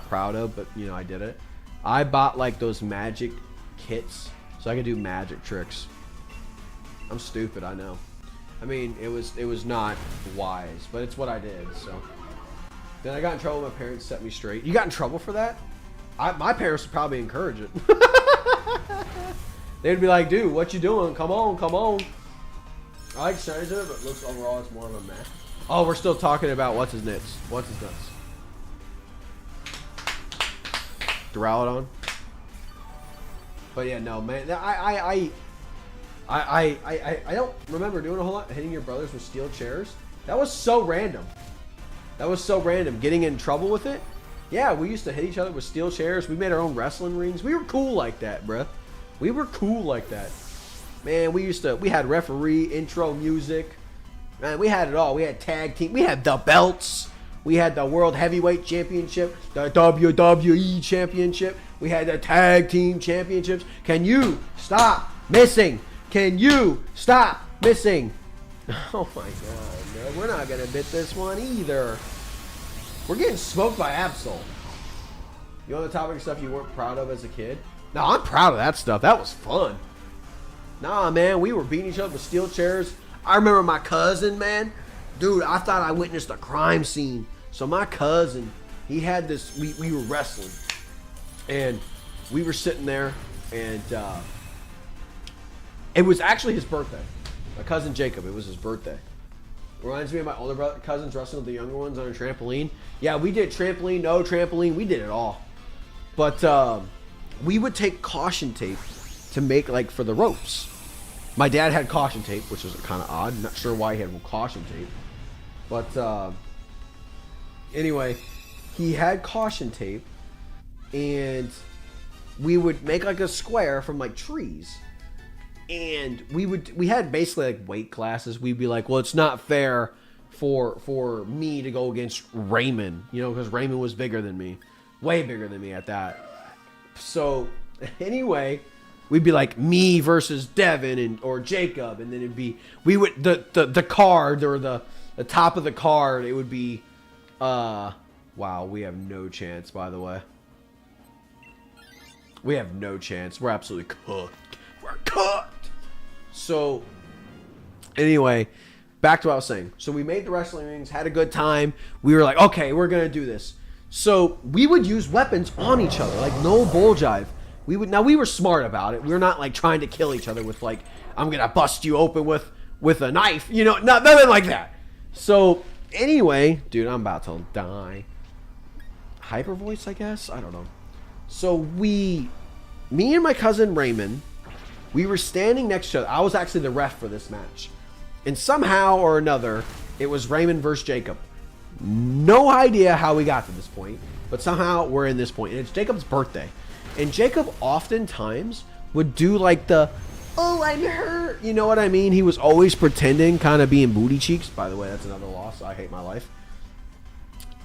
proud of, but you know, I did it. I bought like those magic kits so I could do magic tricks. I'm stupid, I know. I mean, it was not wise, but it's what I did. So then I got in trouble. My parents set me straight. You got in trouble for that? My parents would probably encourage it. They'd be like, dude, what you doing? Come on, come on. I like shiny to it, but looks overall it's more of a mess. Oh, we're still talking about what's his nuts. What's his nuts? Duraludon. But yeah, no, man. I don't remember doing a whole lot. Hitting your brothers with steel chairs. That was so random. That was so random. Getting in trouble with it. Yeah, we used to hit each other with steel chairs. We made our own wrestling rings. We were cool like that, bruh. We were cool like that. Man, we had referee, intro music. Man, we had it all. We had tag team. We had the belts. We had the World Heavyweight Championship, the WWE Championship. We had the Tag Team Championships. Can you stop missing? Can you stop missing? Oh my God, man. We're not going to bit this one either. We're getting smoked by Absol. You know the topic of stuff you weren't proud of as a kid? No, I'm proud of that stuff. That was fun. Nah, man, we were beating each other with steel chairs. I remember my cousin, man. Dude, I thought I witnessed a crime scene. So my cousin, he had this, we were wrestling. And we were sitting there, and it was actually his birthday. My cousin Jacob, it was his birthday. Reminds me of my older cousins wrestling with the younger ones on a trampoline. Yeah, we did trampoline, no trampoline, we did it all. But we would take caution tape to make, like, for the ropes. My dad had caution tape, which was kind of odd. Not sure why he had caution tape. But anyway, he had caution tape, and we would make like a square from like trees. And we had basically like weight classes. We'd be like, well, it's not fair for me to go against Raymond, you know, because Raymond was bigger than me, way bigger than me at that. So anyway, we'd be like me versus Devin or Jacob, and then it'd be the card or the top of the card. It would be wow, we have no chance. By the way, we have no chance. We're absolutely cooked. We're cooked. So anyway, back to what I was saying. So we made the wrestling rings, had a good time. We were like, okay, we're gonna do this. So we would use weapons on each other, like no bull jive. We were smart about it. We were not like trying to kill each other with like, I'm gonna bust you open with a knife, you know, nothing like that. So anyway, dude, I'm about to die. Hyper voice, I guess, I don't know. So me and my cousin Raymond, we were standing next to each other. I was actually the ref for this match. And somehow or another, it was Raymond versus Jacob. No idea how we got to this point, but somehow we're in this point. And it's Jacob's birthday. And Jacob oftentimes would do like the, oh, I'm hurt. You know what I mean? He was always pretending, kind of being booty cheeks. By the way, that's another loss. I hate my life.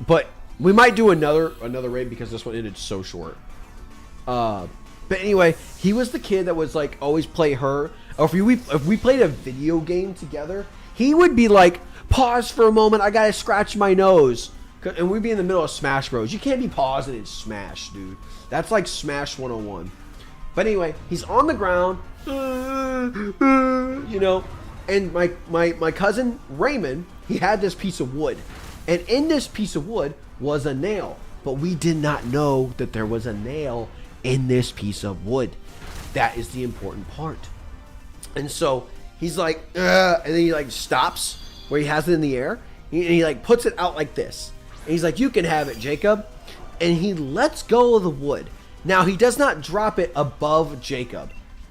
But we might do another raid because this one ended so short. But anyway, he was the kid that was like always play her. Or if we played a video game together, he would be like, pause for a moment, I gotta scratch my nose. And we'd be in the middle of Smash Bros. You can't be pausing in Smash, dude. That's like Smash 101. But anyway, he's on the ground, you know, and my cousin Raymond, he had this piece of wood. And in this piece of wood was a nail. But we did not know that there was a nail in this piece of wood. That is the important part. And so he's like, and then he like stops where he has it in the air, and he like puts it out like this. And he's like, you can have it, Jacob. And he lets go of the wood. Now he does not drop it above Jacob.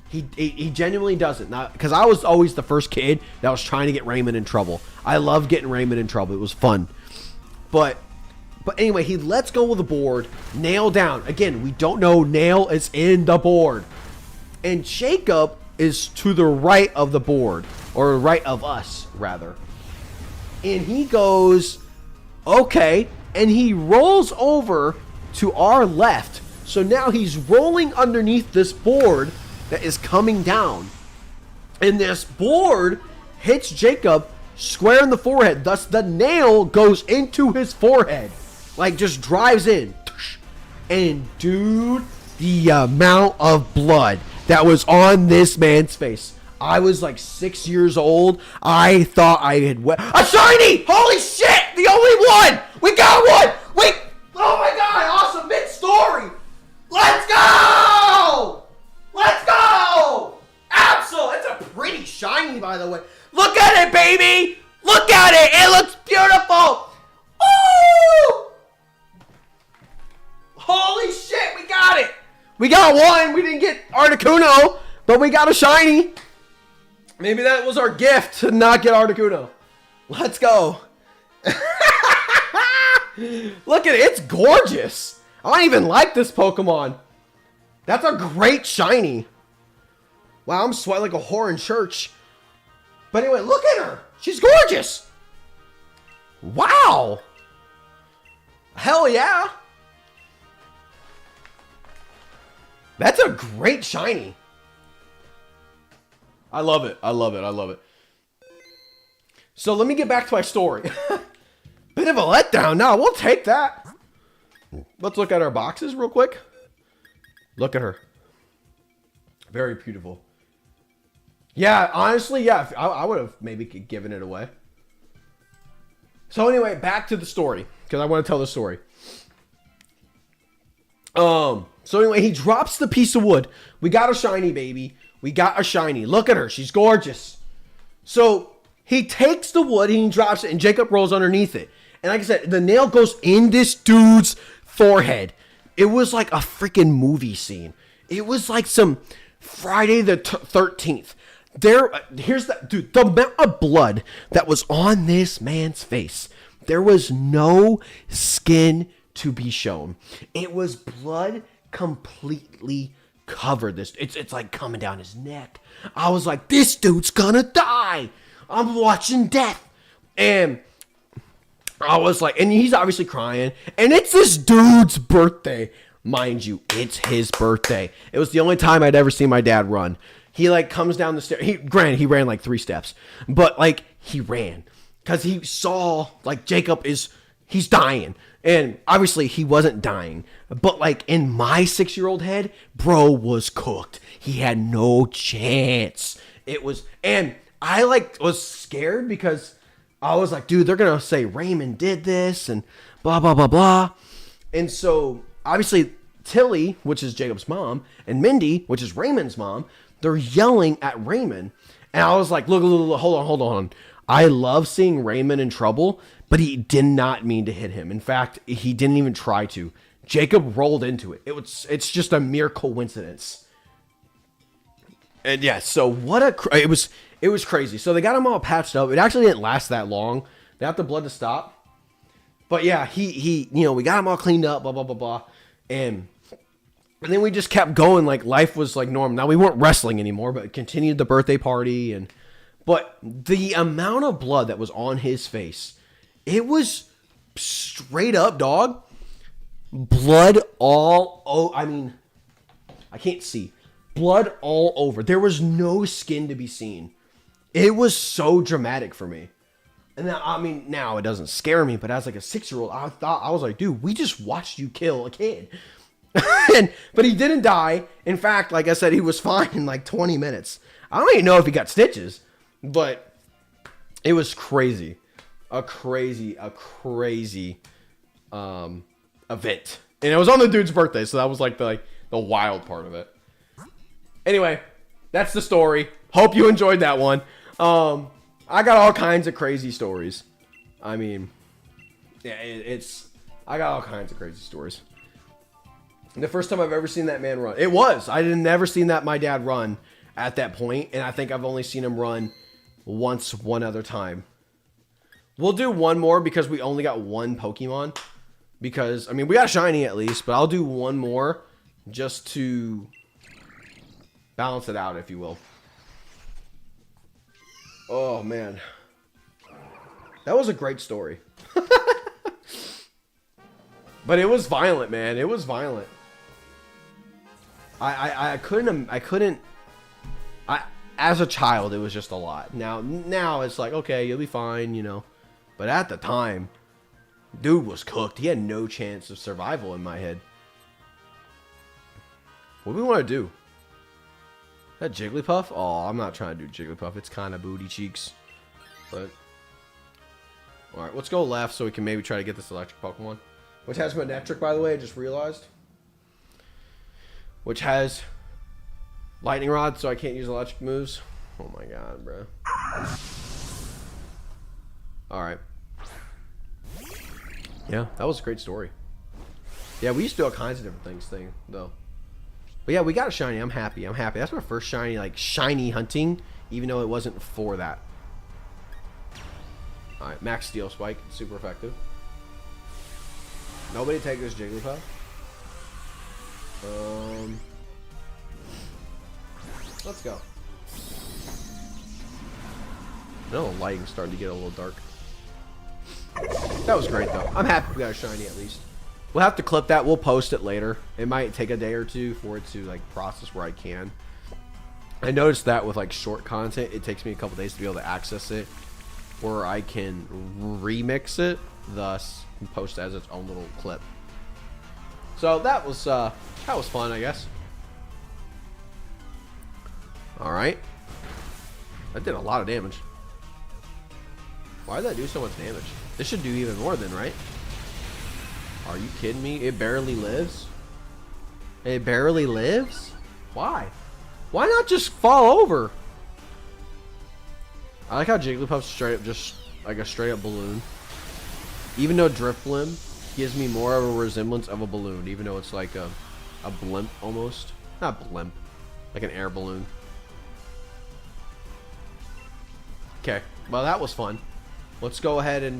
He genuinely doesn't. Not because I was always the first kid that was trying to get Raymond in trouble. I loved getting Raymond in trouble. It was fun. But anyway, he lets go of the board, nail down. Again, we don't know, nail is in the board. And Jacob is to the right of the board, or right of us, rather. And he goes, okay, and he rolls over to our left So now he's rolling underneath this board that is coming down. And this board hits Jacob square in the forehead. Thus, the nail goes into his forehead. Like, just drives in. And, dude, the amount of blood that was on this man's face. I was like 6 years old. I thought I had a shiny! Holy shit! The only one! We got one! Wait! Oh my god! Awesome mid-story! Let's go! Let's go! Absolutely! It's a pretty shiny, by the way. Look at it, baby! Look at it! It looks beautiful! Woo! Holy shit! We got it! We got one! We didn't get Articuno, but we got a shiny. Maybe that was our gift to not get Articuno. Let's go. Look at it. It's gorgeous. I don't even like this Pokemon. That's a great shiny. Wow, I'm sweating like a whore in church. But anyway, look at her. She's gorgeous. Wow. Hell yeah. That's a great shiny. I love it. I love it. I love it. So let me get back to my story. Bit of a letdown. No, we'll take that. Let's look at our boxes real quick. Look at her. Very beautiful. Yeah, honestly, yeah. I would have maybe given it away. So anyway, back to the story. Because I want to tell the story. So anyway, he drops the piece of wood. We got a shiny, baby. We got a shiny. Look at her. She's gorgeous. So he takes the wood and he drops it, and Jacob rolls underneath it. And like I said, the nail goes in this dude's forehead. It was like a freaking movie scene. It was like some Friday the 13th. Here's the dude. The amount of blood that was on this man's face. There was no skin to be shown. It was blood completely covered. It's like coming down his neck. I was like, this dude's gonna die. I'm watching death. And I was like, and he's obviously crying. And it's this dude's birthday. Mind you, it's his birthday. It was the only time I'd ever seen my dad run. He like comes down the stairs. Granted, he ran like 3 steps. But like, he ran. Because he saw like he's dying. And obviously he wasn't dying. But like in my 6-year-old head, bro was cooked. He had no chance. And I like was scared because I was like, dude, they're going to say Raymond did this and blah, blah, blah, blah. And so obviously Tilly, which is Jacob's mom, and Mindy, which is Raymond's mom, they're yelling at Raymond. And I was like, look, hold on. I love seeing Raymond in trouble, but he did not mean to hit him. In fact, he didn't even try to. Jacob rolled into it. It's just a mere coincidence. And yeah, so it was crazy. So they got him all patched up. It actually didn't last that long. They got the blood to stop. But yeah, he we got him all cleaned up, blah, blah, blah, blah. And then we just kept going like life was like normal. Now we weren't wrestling anymore, but continued the birthday party. But the amount of blood that was on his face, it was straight up, dog. Blood I can't see. Blood all over. There was no skin to be seen. It was so dramatic for me. And now it doesn't scare me, but as like a 6-year-old, I was like, dude, we just watched you kill a kid. But he didn't die. In fact, like I said, he was fine in like 20 minutes. I don't even know if he got stitches, but it was crazy. A crazy event. And it was on the dude's birthday, so that was like the wild part of it. Anyway, that's the story. Hope you enjoyed that one. I got all kinds of crazy stories. I mean, yeah, I got all kinds of crazy stories. The first time I've ever seen that man run. I had never seen my dad run at that point, and I think I've only seen him run one other time. We'll do one more because we only got one Pokemon. Because, we got a shiny at least, but I'll do one more just to balance it out, if you will. Oh, man. That was a great story. But it was violent, man. It was violent. I couldn't. As a child, it was just a lot. Now it's like, okay, you'll be fine, you know. But at the time, dude was cooked. He had no chance of survival in my head. What do we want to do? That Jigglypuff? Oh, I'm not trying to do Jigglypuff. It's kind of booty cheeks. But alright, let's go left so we can maybe try to get this electric Pokemon. Which has Manectric, by the way, I just realized. Which has Lightning Rod, so I can't use electric moves. Oh my god, bro. Alright. Yeah, that was a great story. Yeah, we used to do all kinds of different things, though. But yeah, we got a shiny. I'm happy. I'm happy. That's my first shiny, like, shiny hunting, even though it wasn't for that. Alright, Max Steel Spike. Super effective. Nobody take this Jigglypuff. Let's go. No, the lighting's starting to get a little dark. That was great, though. I'm happy we got a shiny at least. We'll have to clip that. We'll post it later. It might take a day or two for it to, like, process where I can. I noticed that with, like, short content, it takes me a couple days to be able to access it, or I can remix it, thus post as its own little clip. So that was fun, I guess. All right, that did a lot of damage. Why did that do so much damage? This should do even more than, right? Are you kidding me? It barely lives. It barely lives? Why? Why not just fall over? I like how Jigglypuff's straight up just like a straight up balloon. Even though Drifblim gives me more of a resemblance of a balloon, even though it's like a blimp almost. Not blimp, like an air balloon. Okay, well that was fun. Let's go ahead and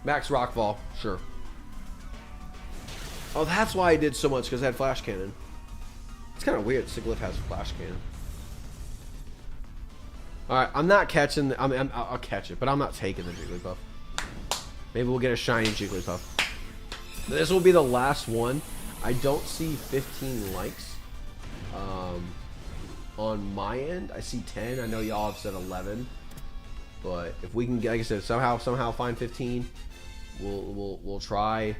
Max Rockfall, sure. Oh, that's why I did so much, because I had Flash Cannon. It's kind of weird. Sigilyph has Flash Cannon. Alright, I'm not catching... I'll catch it, but I'm not taking the Jigglypuff. Maybe we'll get a shiny Jigglypuff. This will be the last one. I don't see 15 likes. On my end, I see 10. I know y'all have said 11. But if we can get, like I said, somehow find 15, we'll try.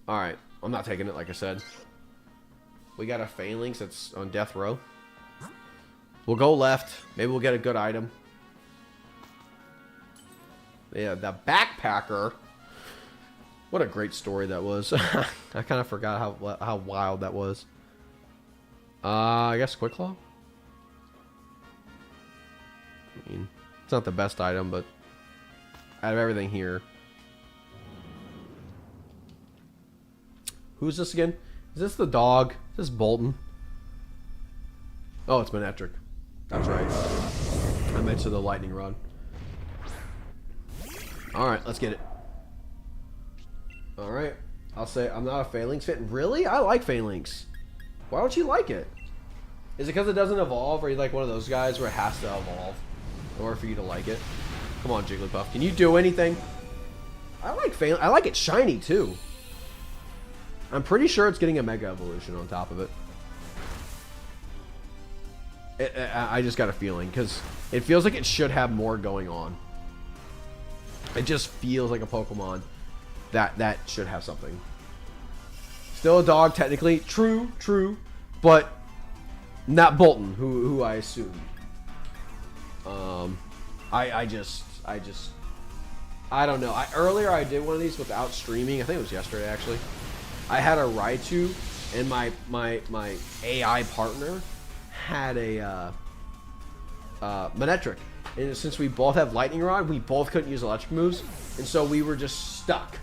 Alright, I'm not taking it, like I said. We got a Phalanx that's on death row. We'll go left. Maybe we'll get a good item. Yeah, the Backpacker. What a great story that was. I kind of forgot how wild that was. I guess Quick Claw? I mean, it's not the best item, but out of everything here. Who's this again? Is this the dog? Is this Bolton? Oh, it's Manectric. That's right. I mentioned the lightning rod. Alright, let's get it. Alright. I'll say I'm not a Phalanx fan. Really? I like Phalanx. Why don't you like it? Is it because it doesn't evolve? Or are you like one of those guys where it has to evolve in order for you to like it? Come on, Jigglypuff. Can you do anything? I like Phalanx. I like it shiny, too. I'm pretty sure it's getting a Mega Evolution on top of it. I just got a feeling, because it feels like it should have more going on. It just feels like a Pokemon that should have something. Still a dog, technically. True, but not Bolton, who I assumed. I don't know. Earlier I did one of these without streaming. I think it was yesterday, actually. I had a Raichu, and my AI partner had a Manectric. And since we both have Lightning Rod, we both couldn't use electric moves, and so we were just stuck.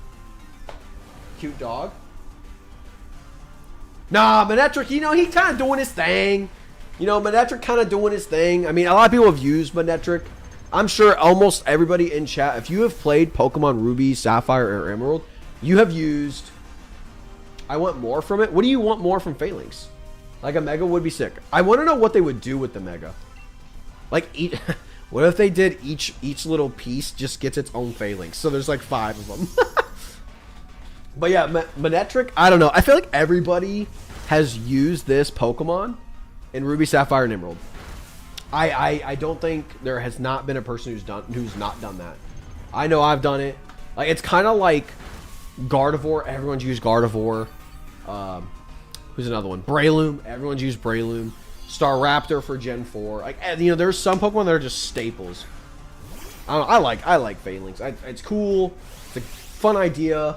Cute dog. Nah, Manectric, you know, he kind of doing his thing. You know, Manectric kind of doing his thing. I mean, a lot of people have used Manectric. I'm sure almost everybody in chat, if you have played Pokemon Ruby, Sapphire, or Emerald, you have used... I want more from it. What do you want more from Phalanx? Like a Mega would be sick. I want to know what they would do with the Mega. Like, what if they did each little piece just gets its own Phalanx? So there's like 5 of them. But yeah, Manectric, I don't know. I feel like everybody has used this Pokemon in Ruby, Sapphire, and Emerald. I don't think there has not been a person who's not done that. I know I've done it. Like, it's kind of like Gardevoir. Everyone's used Gardevoir. Who's another one? Breloom. Everyone's used Breloom. Staraptor for Gen 4. Like, you know, there's some Pokemon that are just staples. I like Phalanx. It's cool. It's a fun idea.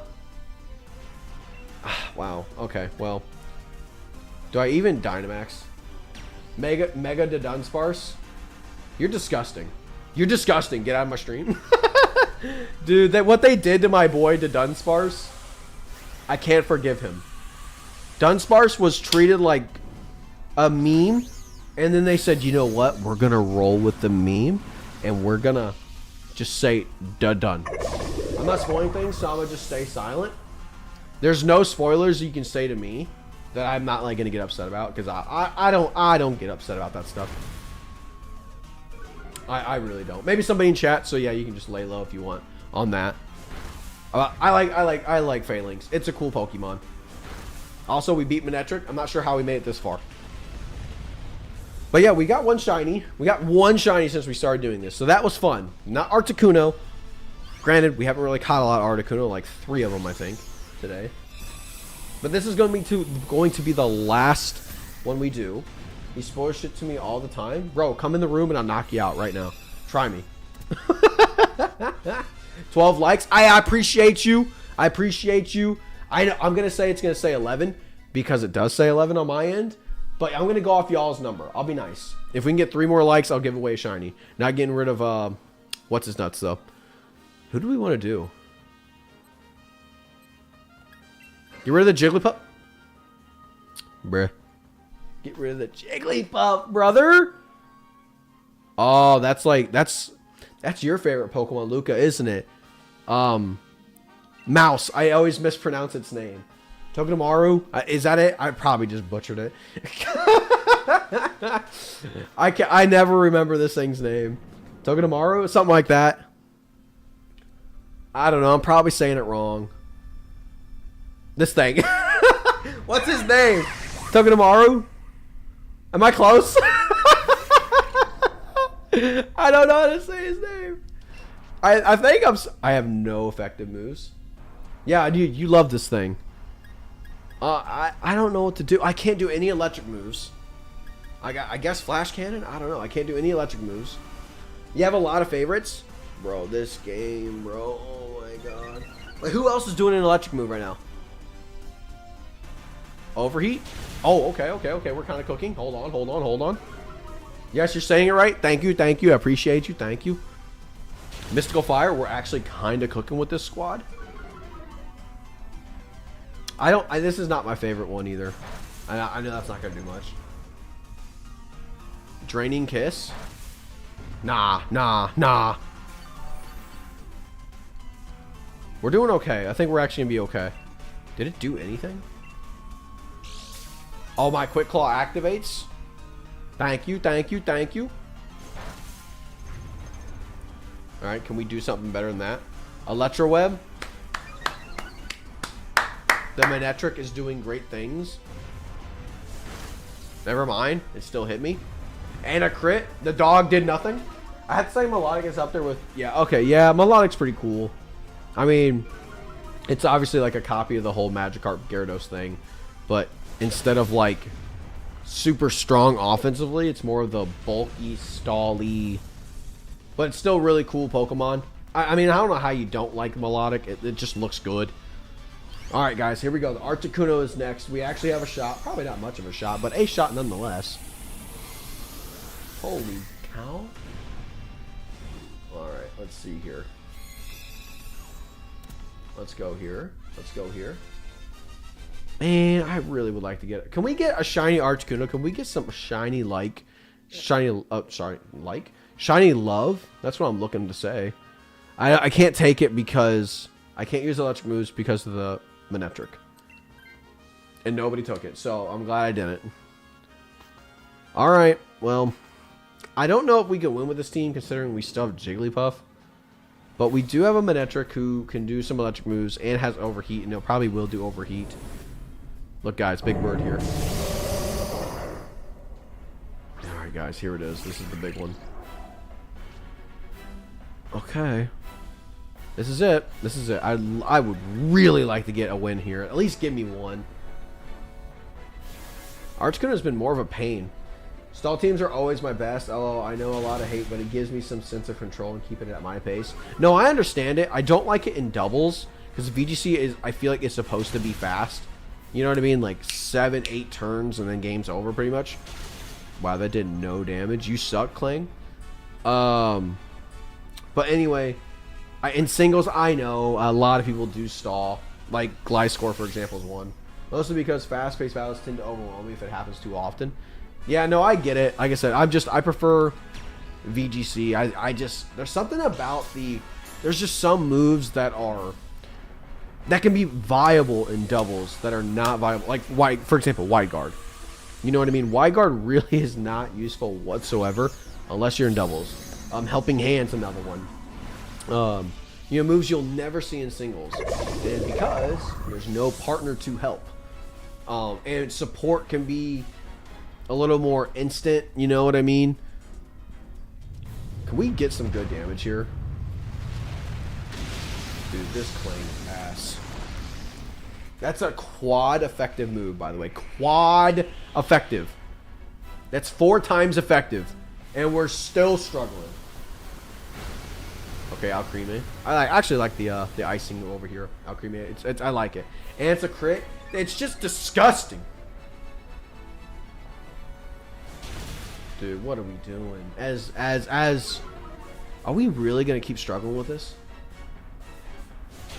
Wow. Okay. Well, do I even Dynamax? Mega to Dunsparce? You're disgusting. You're disgusting. Get out of my stream. Dude, what they did to my boy to Dunsparce, I can't forgive him. Dunsparce was treated like a meme, and then they said, you know what? We're going to roll with the meme, and we're going to just say, done. I'm not spoiling things, so I'm going to just stay silent. There's no spoilers you can say to me that I'm not like going to get upset about, because I don't get upset about that stuff. I really don't. Maybe somebody in chat, so yeah, you can just lay low if you want on that. I like Phalanx. It's a cool Pokemon. Also, we beat Manectric. I'm not sure how we made it this far. But yeah, we got one shiny. We got one shiny since we started doing this, so that was fun. Not Articuno. Granted, we haven't really caught a lot of Articuno, like 3 of them, I think, today. But this is going to be the last one we do. He spoils shit to me all the time. Bro, come in the room and I'll knock you out right now. Try me. 12 likes. I appreciate you. I appreciate you. I'm going to say it's going to say 11 because it does say 11 on my end. But I'm going to go off y'all's number. I'll be nice. If we can get 3 more likes, I'll give away a shiny. Not getting rid of, what's his nuts, though. Who do we want to do? Get rid of the Jigglypuff? Bruh. Get rid of the Jigglypuff, brother. Oh, that's your favorite Pokemon, Luca, isn't it? Mouse. I always mispronounce its name. Togedemaru? Is that it? I probably just butchered it. I never remember this thing's name. Togedemaru? Something like that. I don't know. I'm probably saying it wrong. This thing. What's his name? Togedemaru? Am I close? I don't know how to say his name. I think I have no effective moves. Yeah, dude, you love this thing. I don't know what to do. I can't do any electric moves. I guess Flash Cannon? I don't know. I can't do any electric moves. You have a lot of favorites? Bro, this game, bro. Oh my god. Like, who else is doing an electric move right now? Overheat? Oh, okay. We're kind of cooking. Hold on. Yes, you're saying it right. Thank you. I appreciate you. Thank you. Mystical Fire. We're actually kind of cooking with this squad. This is not my favorite one either. I know that's not going to do much. Draining Kiss? Nah. We're doing okay. I think we're actually going to be okay. Did it do anything? Oh, my Quick Claw activates. Thank you. Alright, can we do something better than that? Electro Web. The Manectric is doing great things. Never mind. It still hit me. And a crit. The dog did nothing. I have to say Melodic is up there with... Yeah, okay. Yeah, Melodic's pretty cool. I mean, it's obviously like a copy of the whole Magikarp Gyarados thing. But instead of like super strong offensively, it's more of the bulky, stally... But it's still really cool Pokemon. I mean, I don't know how you don't like Melodic. It just looks good. Alright, guys, here we go. The Articuno is next. We actually have a shot. Probably not much of a shot, but a shot nonetheless. Holy cow. Alright, let's see here. Let's go here. Man, I really would like to get it. Can we get a shiny Articuno? Can we get some shiny shiny love? That's what I'm looking to say. I can't take it because I can't use electric moves because of the Manectric. And nobody took it, so I'm glad I didn't. Alright, well, I don't know if we can win with this team considering we still have Jigglypuff. But we do have a Manectric who can do some electric moves and has overheat, and it probably will do overheat. Look, guys, big bird here. Alright, guys, here it is. This is the big one. Okay. This is it. This is it. I would really like to get a win here. At least give me one. Articuno has been more of a pain. Stall teams are always my best, although I know a lot of hate, but it gives me some sense of control and keeping it at my pace. No, I understand it. I don't like it in doubles, because VGC is, I feel like it's supposed to be fast. You know what I mean? Like 7, 8 turns and then game's over pretty much. Wow, that did no damage. You suck, Kling. But anyway, in singles, I know a lot of people do stall. Like Gliscor, for example, is one. Mostly because fast-paced battles tend to overwhelm me if it happens too often. Yeah, no, I get it. Like I said, I prefer VGC. I just, there's something about there's just some moves that can be viable in doubles that are not viable. Like, for example, wide guard. You know what I mean? Wide guard really is not useful whatsoever unless you're in doubles. Helping Hand's another one. You know, moves you'll never see in singles. And because there's no partner to help. And support can be a little more instant, you know what I mean? Can we get some good damage here? Dude, this Kling ass. That's a quad effective move, by the way. Quad effective. That's 4 times effective. And we're still struggling. Okay, Alcremie. I actually like the icing over here. Alcremie. I like it. And it's a crit. It's just disgusting. Dude, what are we doing? Are we really gonna keep struggling with this?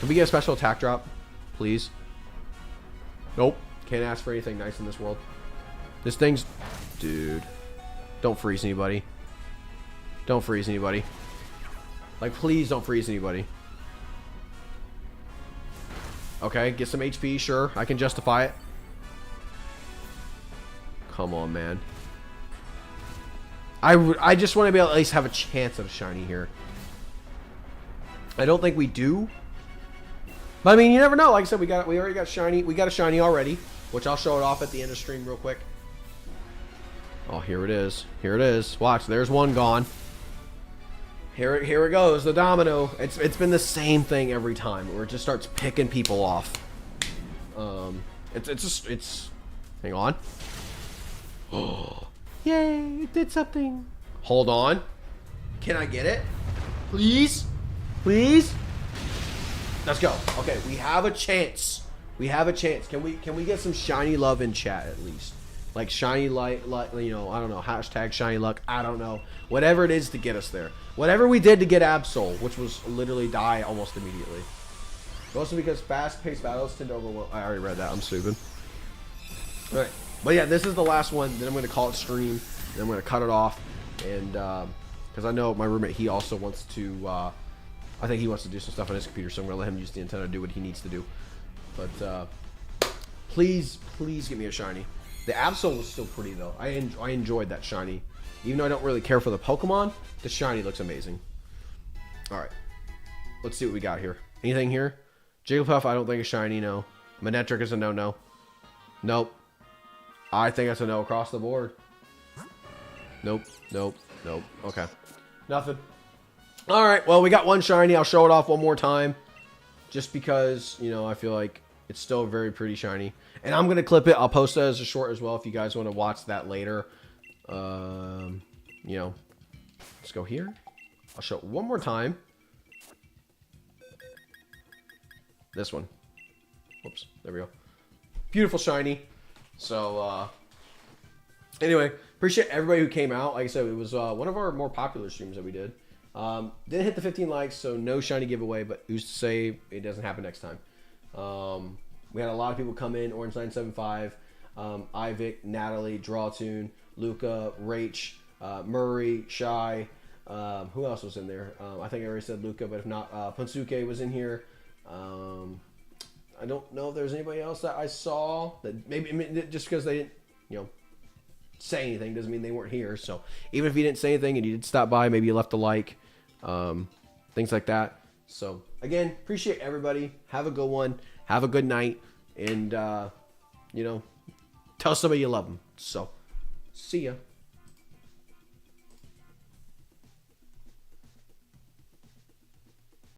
Can we get a special attack drop, please? Nope. Can't ask for anything nice in this world. This thing's, dude. Don't freeze anybody. Don't freeze anybody. Like, please don't freeze anybody. Okay, get some HP, sure. I can justify it. Come on, man. I just want to be able to at least have a chance at a shiny here. I don't think we do. But I mean, you never know. Like I said, we already got shiny. We got a shiny already, which I'll show it off at the end of stream real quick. Oh, here it is. Here it is. Watch, there's one gone. Here it goes, the domino. It's been the same thing every time, where it just starts picking people off. It's hang on. Oh, yay! It did something. Hold on. Can I get it? Please, please. Let's go. Okay, we have a chance. We have a chance. Can we get some shiny love in chat at least? Like shiny light, you know, I don't know, hashtag shiny luck, I don't know. Whatever it is to get us there. Whatever we did to get Absol, which was literally die almost immediately. Mostly because fast-paced battles tend to overwhelm. I already read that, I'm stupid. Alright, but yeah, this is the last one. Then I'm going to call it stream. Then I'm going to cut it off. And, because I know my roommate, he also wants to, I think he wants to do some stuff on his computer, so I'm going to let him use the antenna to do what he needs to do. But, please get me a shiny. The Absol was still pretty, though. I enjoyed that shiny. Even though I don't really care for the Pokemon, the shiny looks amazing. Alright. Let's see what we got here. Anything here? Jigglypuff, I don't think is shiny, no. Manectric is a no-no. Nope. I think that's a no across the board. Nope. Nope. Nope. Okay. Nothing. Alright, well, we got one shiny. I'll show it off one more time. Just because, you know, I feel like it's still very pretty shiny. And I'm going to clip it. I'll post it as a short as well if you guys want to watch that later. You know, let's go here. I'll show it one more time. This one. Whoops. There we go. Beautiful shiny. So, anyway, appreciate everybody who came out. Like I said, it was one of our more popular streams that we did. Didn't hit the 15 likes, so no shiny giveaway, but who's to say it doesn't happen next time. We had a lot of people come in. Orange975, Ivic, Natalie, Drawtune, Luca, Rach, Murray, Shy. Who else was in there? I think I already said Luca, but if not, Ponsuke was in here. I don't know if there's anybody else that I saw that maybe, I mean, just because they didn't, you know, say anything doesn't mean they weren't here. So even if you didn't say anything and you did stop by, maybe you left a like, things like that. So again, appreciate everybody. Have a good one. Have a good night. And, you know, tell somebody you love them. So, see ya.